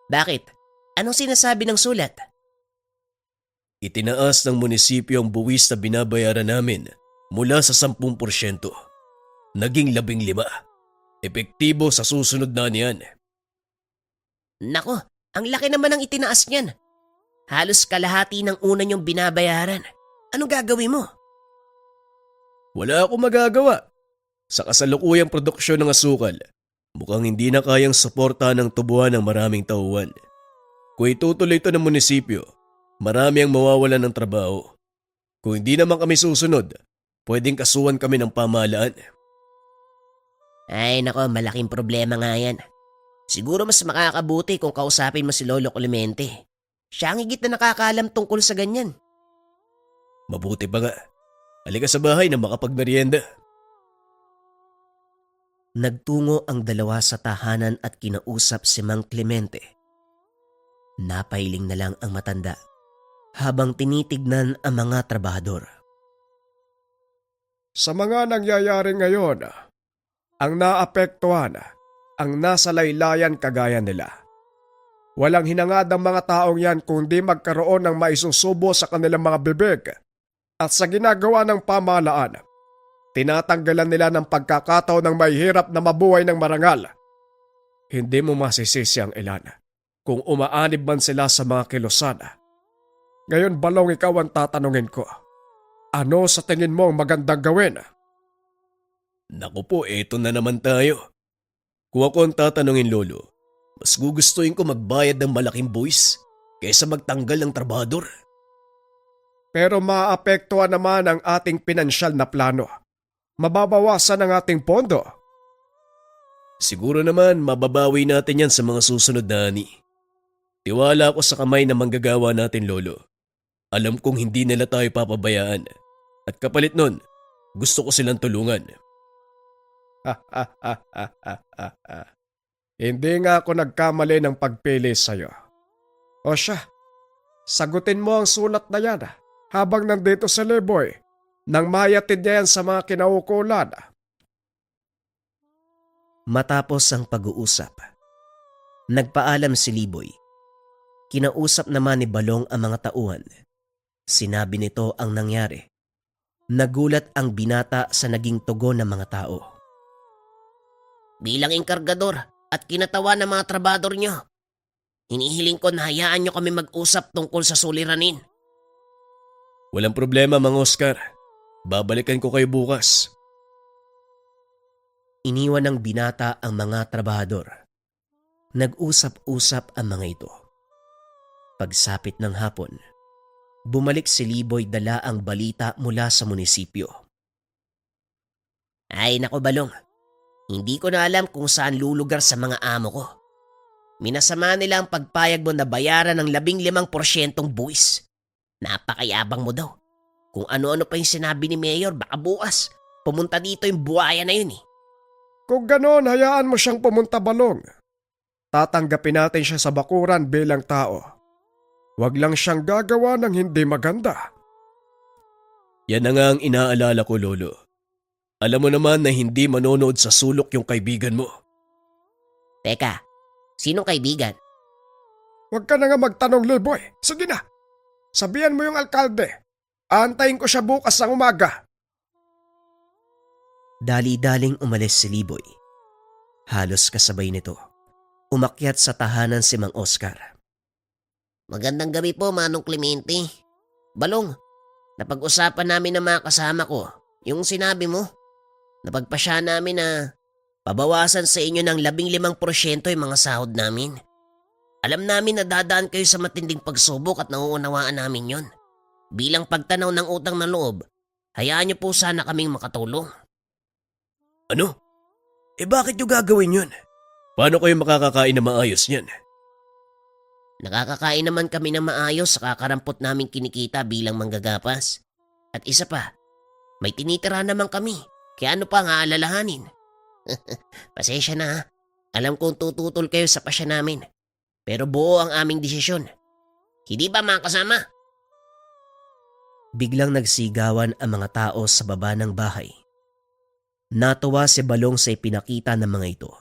Bakit? Anong sinasabi ng sulat? Itinaas ng munisipyo ang buwis na binabayaran namin mula sa 10%. Naging 15%. Epektibo sa susunod na niyan. Nako, ang laki naman ang itinaas niyan. Halos kalahati ng una niyong binabayaran. Anong gagawin mo? Wala akong magagawa. Sa kasalukuyang produksyon ng asukal, mukhang hindi na kayang suportahan ng tubuhan ng maraming tauhan. Kung itutuloy ito ng munisipyo, marami ang mawawalan ng trabaho. Kung hindi naman kami susunod, pwedeng kasuhan kami ng pamahalaan. Ay nako, malaking problema nga yan. Siguro mas makakabuti kung kausapin mo si Lolo Clemente. Siya ang higit na nakakaalam tungkol sa ganyan. Mabuti pa nga. Halika sa bahay na makapagmerienda. Nagtungo ang dalawa sa tahanan at kinausap si Mang Clemente. Napailing na lang ang matanda habang tinitignan ang mga trabahador. Sa mga nangyayari ngayon, ang naapektuhan, ang nasa laylayan kagaya nila. Walang hinangad ang mga taong yan kundi magkaroon ng maisusubo sa kanilang mga bibig at sa ginagawa ng pamahalaan. Tinatanggalan nila ng pagkakataon ng may hirap na mabuhay ng marangal. Hindi mo masisisi ang ilan kung umaanib man sila sa mga kilusan. Ngayon, Balong, ikaw ang tatanungin ko. Ano sa tingin mo ang magandang gawin? Naku po, eto na naman tayo. Kung ako ang tatanungin, Lolo, mas gugustuhin ko magbayad ng malaking buwis kaysa magtanggal ng trabador. Pero maapektuhan naman ang ating pinansyal na plano. Mababawasan ang ating pondo. Siguro naman mababawi natin yan sa mga susunod na ani. Tiwala ako sa kamay na manggagawa natin, Lolo. Alam kong hindi nila tayo papabayaan. At kapalit nun, gusto ko silang tulungan. Hindi nga ako nagkamali ng pagpili sa'yo. O siya, sagutin mo ang sulat na yan habang nandito sa Liboy nang mayatid niya yan sa mga kinaukulan. Matapos ang pag-uusap, nagpaalam si Liboy. Kinausap naman ni Balong ang mga tauhan. Sinabi nito ang nangyari. Nagulat ang binata sa naging tugon ng mga tao. Bilang enkargador at kinatawa ng mga trabador nyo, hinihiling ko na hayaan nyo kami mag-usap tungkol sa suliranin. Walang problema, Mang Oscar. Babalikan ko kayo bukas. Iniwan ng binata ang mga trabahador. Nag-usap-usap ang mga ito. Pagsapit ng hapon, bumalik si Liboy dala ang balita mula sa munisipyo. Ay nako Balong, hindi ko na alam kung saan lulugar sa mga amo ko. Minasama nila ang pagpayag mo na bayaran ng 15% buwis. Napakayabang mo daw. Kung ano-ano pa yung sinabi ni Mayor, baka bukas pumunta dito yung buhaya na yun eh. Kung ganon, hayaan mo siyang pumunta, Balong. Tatanggapin natin siya sa bakuran bilang tao. Huwag lang siyang gagawa ng hindi maganda. Yan na nga ang inaalala ko, Lolo. Alam mo naman na hindi manonood sa sulok yung kaibigan mo. Teka, sinong kaibigan? Huwag ka na nga magtanong, Liboy. Sige na. Sabihan mo yung alkalde. Aantayin ko siya bukas ng umaga. Dali-daling umalis si Liboy. Halos kasabay nito, umakyat sa tahanan si Mang Oscar. Magandang gabi po, Manong Clemente. Balong, napag-usapan namin ng mga kasama ko yung sinabi mo. Napagpasya namin na pabawasan sa inyo ng 15% yung mga sahod namin. Alam namin na dadaan kayo sa matinding pagsubok at nauunawaan namin yon. Bilang pagtanaw ng utang na loob, hayaan niyo po sana kaming makatulong. Ano? Bakit nyo gagawin yun? Paano kayo makakakain na maayos niyan? Nakakakain naman kami ng maayos sa kakarampot naming kinikita bilang manggagapas. At isa pa, may tinitira naman kami, kaya ano pa ang aalalahanin? Pasensya na ha. Alam kong tututol kayo sa pasya namin. Pero buo ang aming desisyon. Hindi ba mga kasama? Biglang nagsigawan ang mga tao sa baba ng bahay. Natuwa si Balong sa ipinakita ng mga ito.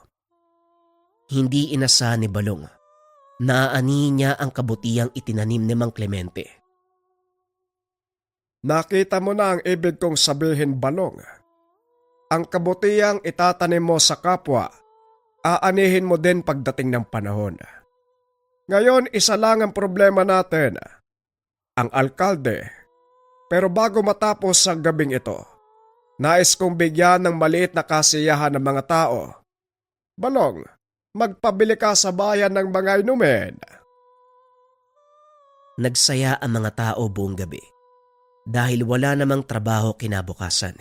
Hindi inasahan ni Balong. Naaanihin niya ang kabutihang itinanim ni Mang Clemente. Nakita mo na ang ibig kong sabihin, Balong. Ang kabutihang itatanim mo sa kapwa, aanihin mo din pagdating ng panahon. Ngayon, isa lang ang problema natin. Ang alkalde. Pero bago matapos ang gabing ito, nais kong bigyan ng maliit na kasiyahan ng mga tao. Balong, magpabili ka sa bayan ng mga inumin. Nagsaya ang mga tao buong gabi dahil wala namang trabaho kinabukasan.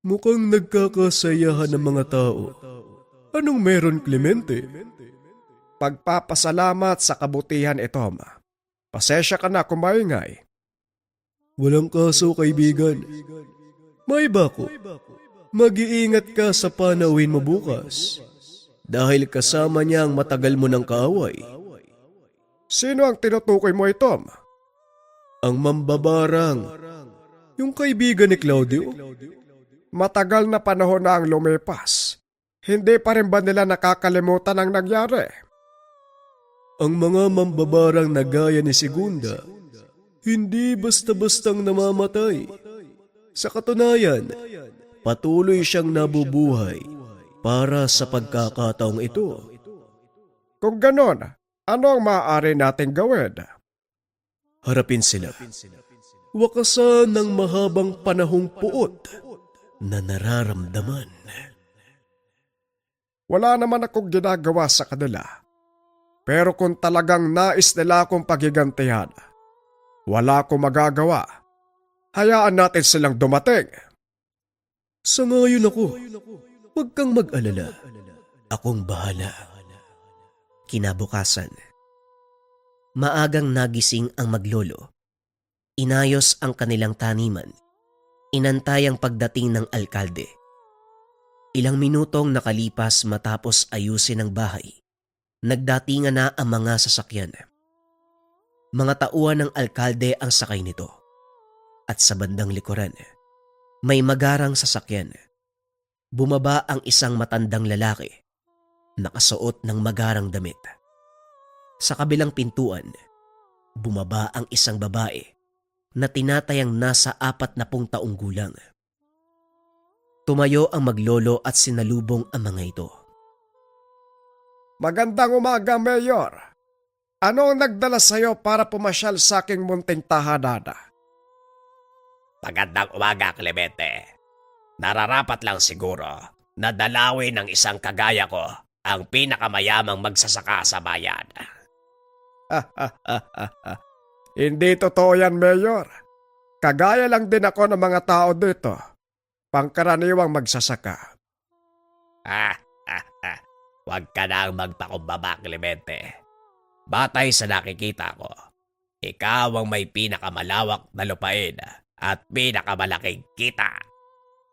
Mukhang nagkakasayahan ng mga tao. Anong meron, Clemente? Pagpapasalamat sa kabutihan ito, ma. Pasensya ka na kung maingay. Walang kaso, kaibigan. May bako. Mag-iingat ka sa panauhin mo bukas. Dahil kasama niya ang matagal mo ng kaaway. Sino ang tinutukoy mo ito, ma? Ang mambabarang. Yung kaibigan ni Claudio. Matagal na panahon na ang lumipas. Hindi pa rin ba nila nakakalimutan ang nangyari? Ang mga mambabarang na gaya ni Segunda, hindi basta-bastang namamatay. Sa katunayan, patuloy siyang nabubuhay para sa pagkakataong ito. Kung ganon, ano ang maaari nating gawin? Harapin sila. Wakasan ng mahabang panahong puot na nararamdaman. Wala naman akong ginagawa sa kanila. Pero kung talagang nais nila akong pagigantihan, wala akong magagawa. Hayaan natin silang dumating. Sangayon ako. Huwag kang mag-alala. Akong bahala. Kinabukasan, maagang nagising ang maglolo. Inayos ang kanilang taniman. Inantay ang pagdating ng alkalde. Ilang minutong nakalipas matapos ayusin ang bahay. Nagdatingan na ang mga sasakyan. Mga tauhan ng alkalde ang sakay nito. At sa bandang likuran, may magarang sasakyan. Bumaba ang isang matandang lalaki, nakasuot ng magarang damit. Sa kabilang pintuan, bumaba ang isang babae na tinatayang nasa 40 taong gulang. Tumayo ang maglolo at sinalubong ang mga ito. Magandang umaga, Mayor. Ano ang nagdala sa'yo para pumasyal sa aking munting tahanan? Magandang umaga, Clemente. Nararapat lang siguro na dalawin ng isang kagaya ko ang pinakamayamang magsasaka sa bayan. Hindi totoo yan, Mayor. Kagaya lang din ako ng mga tao dito. Pangkaraniwang magsasaka. Huwag ka nang magpakumbaba, Clemente. Batay sa nakikita ko, ikaw ang may pinakamalawak na lupain at pinakamalaking kita.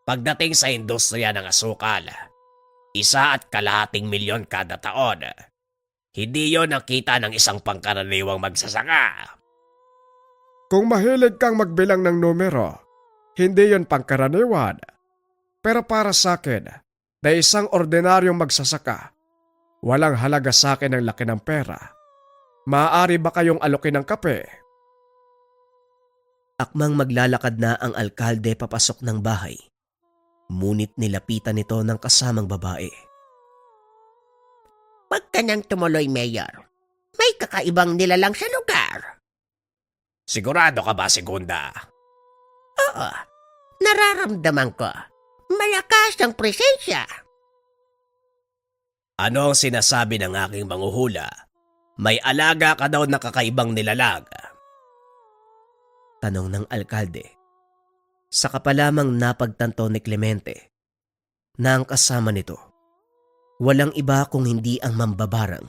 Pagdating sa industriya ng asukal, 1.2 milyon kada taon. Hindi yon ang kita ng isang pangkaraniwang magsasaka. Kung mahilig kang magbilang ng numero, hindi yon pangkaraniwan. Pero para sa akin, na isang ordinaryong magsasaka, walang halaga sa akin ang laki ng pera. Maaari ba kayong alokin ng kape? Akmang maglalakad na ang alkalde papasok ng bahay. Ngunit nilapitan nito ng kasamang babae. Huwag ka nang tumuloy, Mayor. May kakaibang nilalang sa lugar. Sigurado ka ba, Segunda? Oo, nararamdaman ko. Malakas ang presensya. Ano ang sinasabi ng aking manghuhula? May alaga ka daw na kakaibang nilalang. Tanong ng alkalde. Saka pa lamang napagtanto ni Clemente na ang kasama nito, walang iba kung hindi ang mambabarang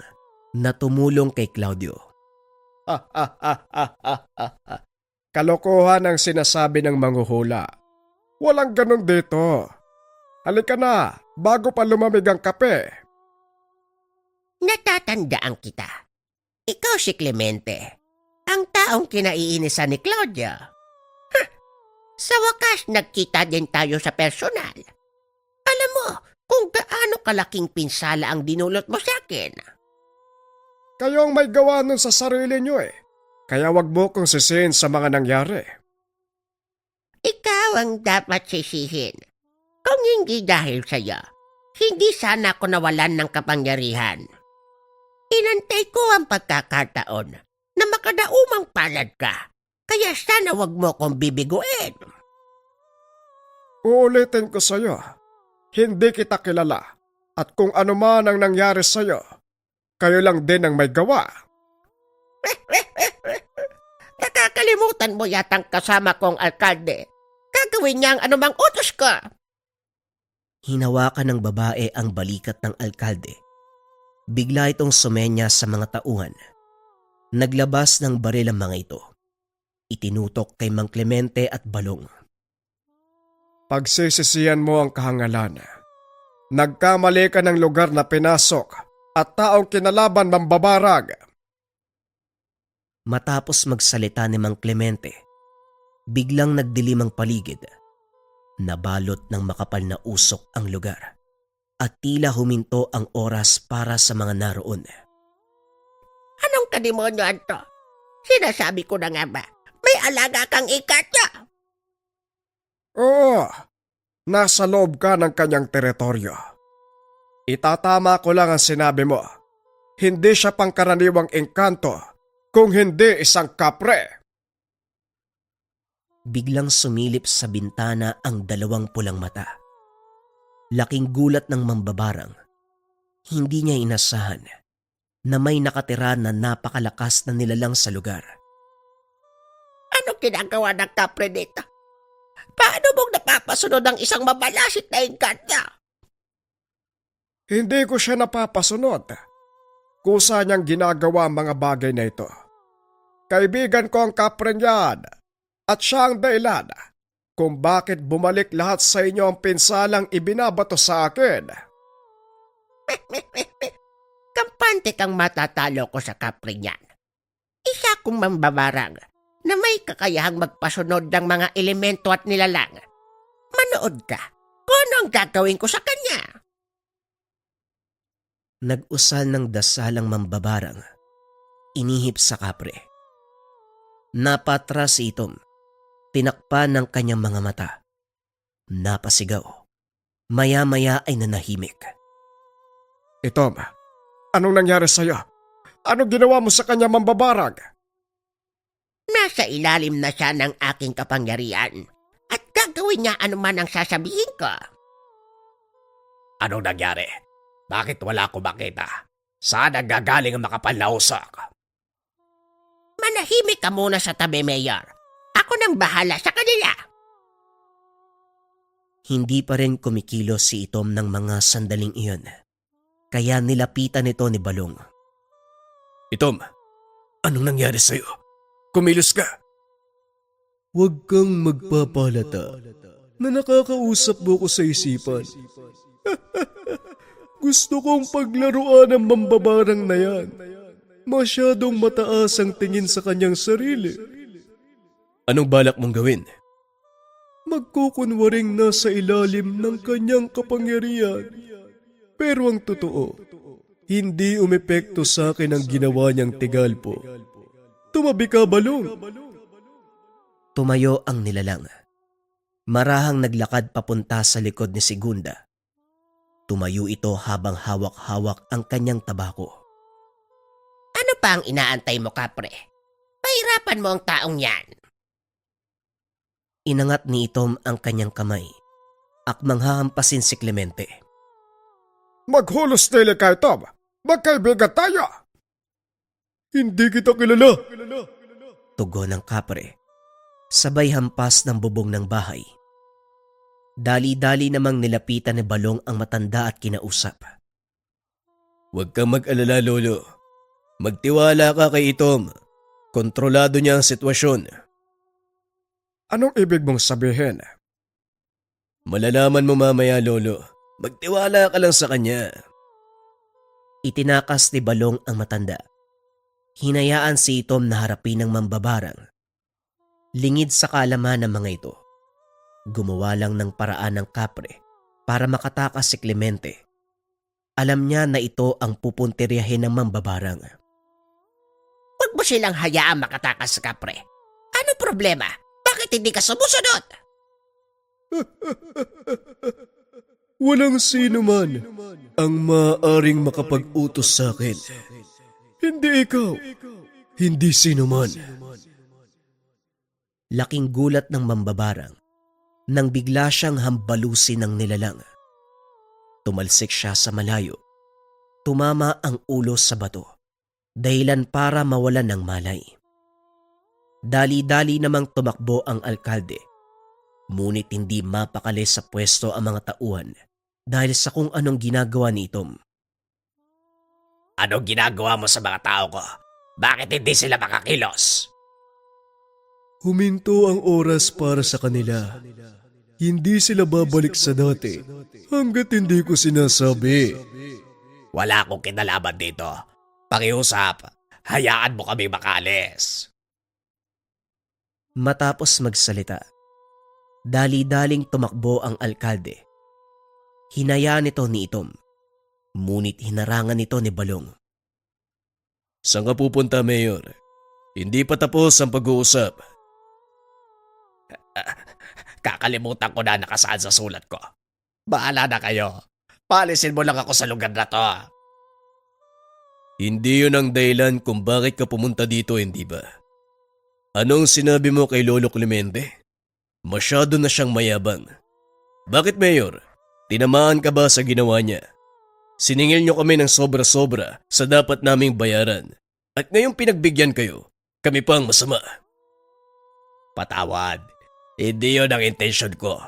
na tumulong kay Claudio. Kalokohan ang sinasabi ng manghuhula. Walang ganun dito. Halika na, bago pa lumamig ang kape. Natatandaan kita. Ikaw si Clemente, ang taong kinaiinisan ni Claudia. Sa wakas, nagkita din tayo sa personal. Alam mo kung gaano kalaking pinsala ang dinulot mo sa akin. Kayo ang may gawa nun sa sarili nyo eh. Kaya wag mo kong sisihin sa mga nangyari. Ikaw ang dapat sisihin. Kung hindi dahil sa'yo, hindi sana ako nawalan ng kapangyarihan. Inantay ko ang pagkakataon na makadaumang palad ka. Kaya sana wag mo kong bibiguin. Uulitin ko sa'yo, hindi kita kilala. At kung ano man ang nangyari sa'yo, kayo lang din ang may gawa. Nakakalimutan mo yatang kasama kong alkalde. Gagawin niya ang anumang utos ko. Hinawakan ng babae ang balikat ng alkalde. Bigla itong sumenya sa mga tauhan. Naglabas ng baril ang mga ito. Itinutok kay Mang Clemente at Balong. Pagsisisiyan mo ang kahangalan. Nagkamali ka ng lugar na pinasok at taong kinalaban mambabarag. Matapos magsalita ni Mang Clemente, biglang nagdilim ang paligid. Nabalot ng makapal na usok ang lugar at tila huminto ang oras para sa mga naroon. Anong kademonyoan to? Sinasabi ko na nga ba, may alaga kang ikatya. Oo, nasa loob ka ng kanyang teritoryo. Itatama ko lang ang sinabi mo. Hindi siya pangkaraniwang engkanto, kung hindi isang kapre. Biglang sumilip sa bintana ang dalawang pulang mata. Laking gulat ng mambabarang. Hindi niya inasahan na may nakatira na napakalakas na nilalang sa lugar. Ano ginagawa ng kapre dito? Paano mong napapasunod ang isang mabalasit na engkanta? Hindi ko siya napapasunod. Kusa niyang ginagawa ang mga bagay na ito. Kaibigan ko ang kapre niyan at siya ang dahilan kung bakit bumalik lahat sa inyo ang pinsalang ibinabato sa akin. Kampante kang matatalo ko sa kapre niyan. Isa kong mambabarang na may kakayahang magpasunod ng mga elemento at nilalang. Manood ka kung ano ang gagawin ko sa kanya. Nag-usal ng dasalang mambabarang. Inihip sa kapre. Napatras si Itom. Tinakpan ng kanyang mga mata. Napasigaw. Maya-maya ay nanahimik. Itom, anong nangyari sa'yo? Anong ginawa mo sa kanya mambabarang? Nasa ilalim na siya ng aking kapangyarihan at gagawin niya anuman ang sasabihin ko. Anong nangyari? Bakit wala ko makita? Saan ang gagaling ang makapal na usak? Manahimik ka muna sa tabi, Mayor. Ako nang bahala sa kanila. Hindi pa rin kumikilos si Itom ng mga sandaling iyon. Kaya nilapitan ito ni Balong. Itom, anong nangyari sa'yo? Kumilos ka. Huwag kang magpapalata na nakakausap mo ko sa isipan. Gusto kong paglaruan ng mambabarang na yan. Masyadong mataas ang tingin sa kanyang sarili. Anong balak mong gawin? Magkukunwaring nasa ilalim ng kanyang kapangyarihan. Pero ang totoo, hindi umepekto sa akin ang ginawa niyang tigalpo. Tumabi ka, Balong. Tumayo ang nilalang. Marahang naglakad papunta sa likod ni Segunda. Tumayo ito habang hawak-hawak ang kanyang tabako. Ano pa ang inaantay mo, kapre? Pahirapan mo ang taong yan. Inangat ni Itom ang kanyang kamay. Akmang hahampasin si Clemente. Maghulos dili ka, Itom. Magkaibigan tayo. Hindi kita kilala. Tugon ng kapre. Sabay hampas ng bubong ng bahay. Dali-dali namang nilapitan ni Balong ang matanda at kinausap. Huwag kang mag-alala, Lolo. Magtiwala ka kay Itom. Kontrolado niya ang sitwasyon. Anong ibig mong sabihin? Malalaman mo mamaya, Lolo. Magtiwala ka lang sa kanya. Itinakas ni Balong ang matanda. Hinayaan si Itom na harapin ng mambabarang. Lingid sa kaalaman ng mga ito. Gumawa lang ng paraan ng kapre para makatakas si Clemente. Alam niya na ito ang pupuntiryahin ng mambabarang. Huwag mo silang hayaang makatakas sa kapre. Ano problema? Bakit hindi ka sumusunod? Walang sino man ang maaaring makapag-utos sa akin. Hindi ikaw. Hindi sino man. Laking gulat ng mambabarang nang bigla siyang hambalusin ng nilalang. Tumalsik siya sa malayo. Tumama ang ulo sa bato. Dahilan para mawalan ng malay. Dali-dali namang tumakbo ang alkalde. Ngunit hindi mapakali sa pwesto ang mga tauhan dahil sa kung anong ginagawa ni Itom. Anong ginagawa mo sa mga tao ko? Bakit hindi sila makakilos? Huminto ang oras para sa kanila. Hindi sila babalik sa dati hanggat hindi ko sinasabi. Wala akong kinalaman dito. Pakiusap, hayaan mo kami makaalis. Matapos magsalita, dali-daling tumakbo ang alkalde. Hinayaan ito ni Itom, ngunit hinarangan ito ni Balong. Saan ka pupunta, Mayor? Hindi pa tapos ang pag-uusap. Kakalimutan ko na nakasaan sa sulat ko. Bahala na kayo. Paalisin mo lang ako sa lugar na to. Hindi yun ang dahilan kung bakit ka pumunta dito, hindi ba? Anong sinabi mo kay Lolo Clemente? Masyado na siyang mayabang. Bakit, Mayor? Tinamaan ka ba sa ginawa niya? Siningil niyo kami ng sobra-sobra sa dapat naming bayaran. At ngayong pinagbigyan kayo, kami pa ang masama. Patawad. Hindi yun ang intensyon ko.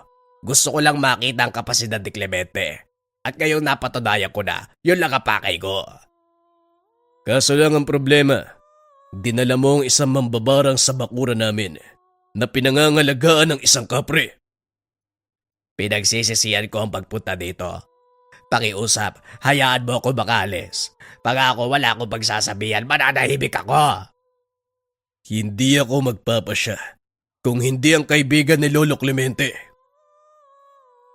Gusto ko lang makita ang kapasidad ni Clemente. At ngayong napatunayan ko na, yun lang ang pakay ko. Kaso lang ang problema, dinala mo ang isang mambabarang sa bakuran namin na pinangangalagaan ng isang kapre. Pinagsisisihan ko ang pagpunta dito. Pakiusap, hayaan mo ako makalis. Pag ako wala akong pagsasabihan, mananahimik ako. Hindi ako magpapasya kung hindi ang kaibigan ni Lolo Clemente.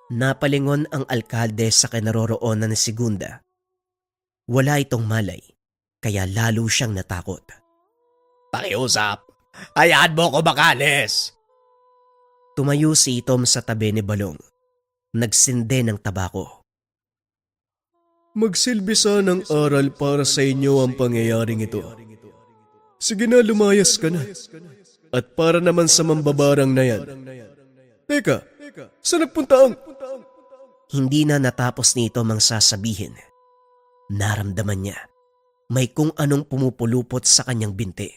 Napalingon ang alkalde sa kinaroroonan ni Segunda. Wala itong malay, kaya lalo siyang natakot. Pakiusap, hayaan mo ako makalis. Tumayo si Itom sa tabi ni Balong. Nagsinde ng tabako. Magsilbi ng aral para sa inyo ang pangyayaring ito. Sige na, lumayas ka na. At para naman sa mambabarang na yan. Teka, saan nagpunta ang... Hindi na natapos ni Itom ang sasabihin. Naramdaman niya. May kung anong pumupulupot sa kanyang binti.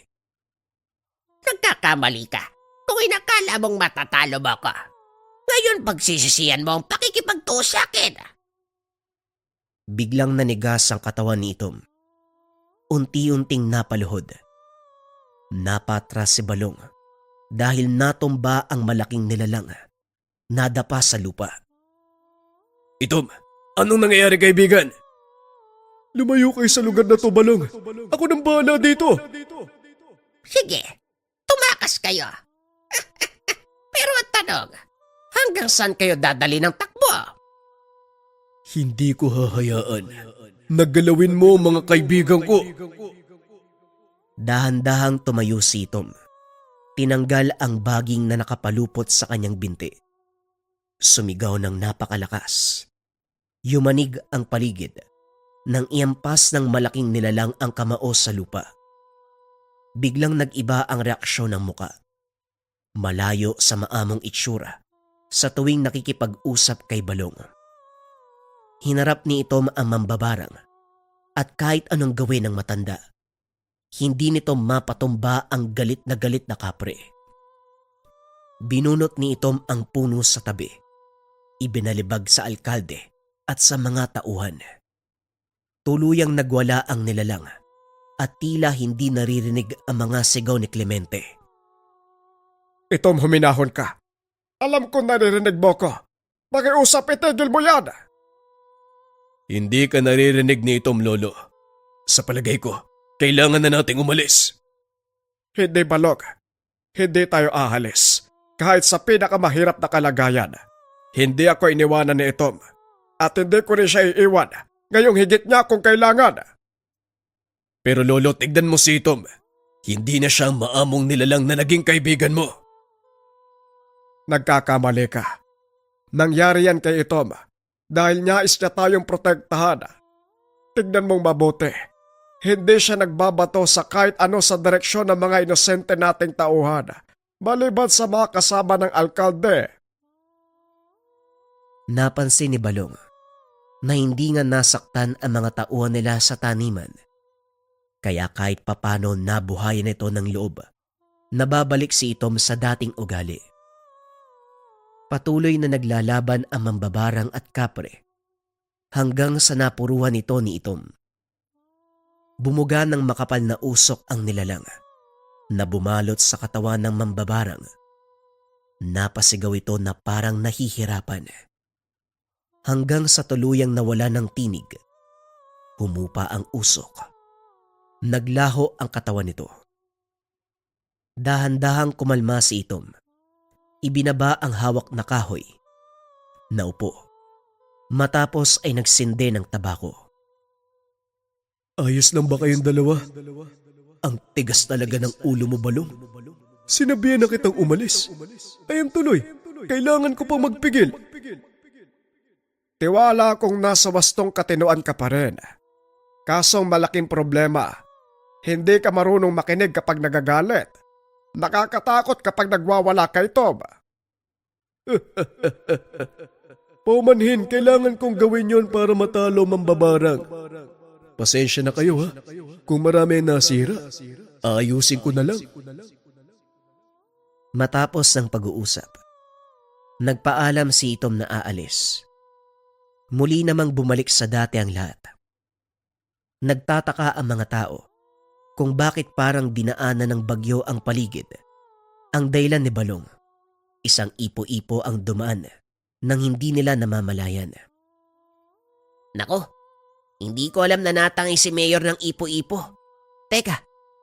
Nagkakamali ka. Kung inakala mong matatalo mo ako. Ngayon pagsisisihan mo ang pakikipagtuo sa akin. Biglang nanigas ang katawan ni Itom. Unti-unting napaluhod. Napatras si Balong dahil natumba ang malaking nilalang. Nadapa sa lupa. Itom, anong nangyayari, kaibigan? Lumayo kayo sa lugar na to, Balong. Ako nang bahala dito. Sige, tumakas kayo. Pero ang tanong, hanggang saan kayo dadali ng takbo? Hindi ko hahayaan. Naggalawin mo ang mga kaibigan ko. Dahan-dahang tumayo si Itom. Tinanggal ang baging na nakapalupot sa kanyang binti. Sumigaw ng napakalakas. Yumanig ang paligid nang iampas ng malaking nilalang ang kamao sa lupa. Biglang nag-iba ang reaksyon ng muka. Malayo sa maamong itsura sa tuwing nakikipag-usap kay Balong. Hinarap ni Itom ang mambabarang at kahit anong gawin ng matanda, hindi nito mapatumba ang galit na kapre. Binunot ni Itom ang puno sa tabi. Ibinalibag sa alkalde at sa mga tauhan. Tuluyang nagwala ang nilalang at tila hindi naririnig ang mga sigaw ni Clemente. Itom, huminahon ka. Alam ko naririnig mo ko. Pakiusap, itigil mo yan. Hindi ka naririnig ni Itom, Lolo. Sa palagay ko, kailangan na nating umalis. Hindi, Balog. Hindi tayo ahalis. Kahit sa pinakamahirap na kalagayan. Hindi ako iniwanan ni Itom. At hindi ko rin siya iiwan. Ngayong higit niya kung kailangan. Pero Lolo, tignan mo si Itom. Hindi na siya ang maamong nilalang na naging kaibigan mo. Nagkakamali ka. Nangyari yan kay Itom dahil nais niya tayong protektahan. Tignan mong mabuti. Hindi siya nagbabato sa kahit ano sa direksyon ng mga inosente nating tauhan, maliban sa mga kasama ng alkalde. Napansin ni Balong na hindi nga nasaktan ang mga tauhan nila sa taniman. Kaya kahit papano nabuhayan ito ng loob, nababalik si Itom sa dating ugali. Patuloy na naglalaban ang mambabarang at kapre hanggang sa napuruhan ito ni Itom. Bumuga ng makapal na usok ang nilalang na bumalot sa katawan ng mambabarang. Napasigaw ito na parang nahihirapan. Hanggang sa tuluyang nawala ng tinig, humupa ang usok. Naglaho ang katawan nito. Dahan-dahang kumalma si Itom. Ibinaba ang hawak na kahoy. Naupo. Matapos ay nagsinde ng tabako. Ayos lang ba kayong dalawa? Ang tigas talaga ng ulo mo, Balong. Sinabihan na kitang umalis. Ayun tuloy. Kailangan ko pa magpigil. Tiwala kong nasa wastong katinuan ka pa rin. Kasong malaking problema, hindi ka marunong makinig kapag nagagalit. Nakakatakot kapag nagwawala kay Tom. Paumanhin, kailangan kong gawin yon para matalo mambabarang. Pasensya na kayo ha. Kung marami nasira, ayusin ko na lang. Matapos ng pag-uusap, nagpaalam si Itom na aalis. Muli namang bumalik sa dati ang lahat. Nagtataka ang mga tao kung bakit parang dinaanan ng bagyo ang paligid. Ang dahilan ni Balong, isang ipo-ipo ang dumaan nang hindi nila namamalayan. Nako, hindi ko alam na natangay si Mayor ng ipo-ipo. Teka,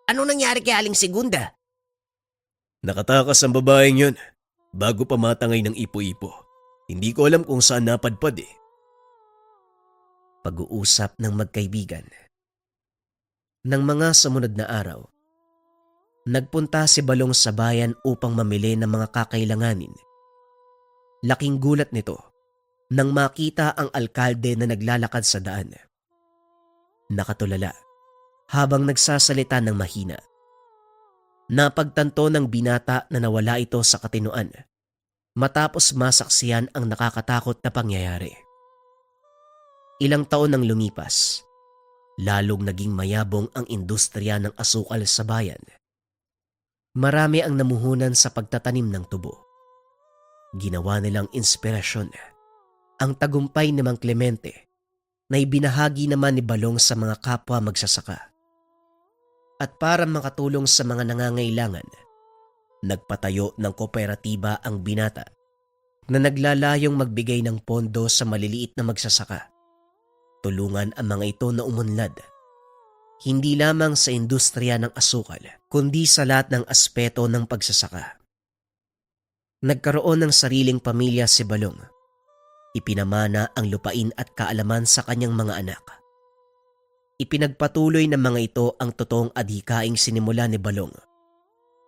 anong nangyari kay Aling Segunda? Nakatakas ang babaeng yon bago pa matangay ng ipo-ipo. Hindi ko alam kung saan napadpad eh. Pag-uusap ng magkaibigan. Nang mga sumunod na araw, nagpunta si Balong sa bayan upang mamili ng mga kakailanganin. Laking gulat nito nang makita ang alkalde na naglalakad sa daan. Nakatulala habang nagsasalita ng mahina. Napagtanto ng binata na nawala ito sa katinuan matapos masaksiyan ang nakakatakot na pangyayari. Ilang taon nang lumipas, lalong naging mayabong ang industriya ng asukal sa bayan. Marami ang namuhunan sa pagtatanim ng tubo. Ginawa nilang inspirasyon ang tagumpay ni Mang Clemente na ibinahagi naman ni Balong sa mga kapwa magsasaka. At para makatulong sa mga nangangailangan, nagpatayo ng kooperatiba ang binata na naglalayong magbigay ng pondo sa maliliit na magsasaka. Tulungan ang mga ito na umunlad, hindi lamang sa industriya ng asukal, kundi sa lahat ng aspeto ng pagsasaka. Nagkaroon ng sariling pamilya si Balong. Ipinamana ang lupain at kaalaman sa kanyang mga anak. Ipinagpatuloy ng mga ito ang totoong adhikaing sinimula ni Balong,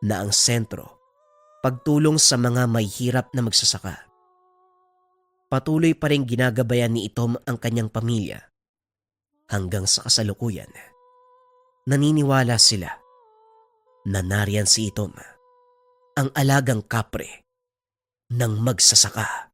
na ang sentro, pagtulong sa mga may hirap na magsasaka. Patuloy pa rin ginagabayan ni Itom ang kanyang pamilya. Hanggang sa kasalukuyan, naniniwala sila na nariyan si Itom, ang alagang kapre ng magsasaka.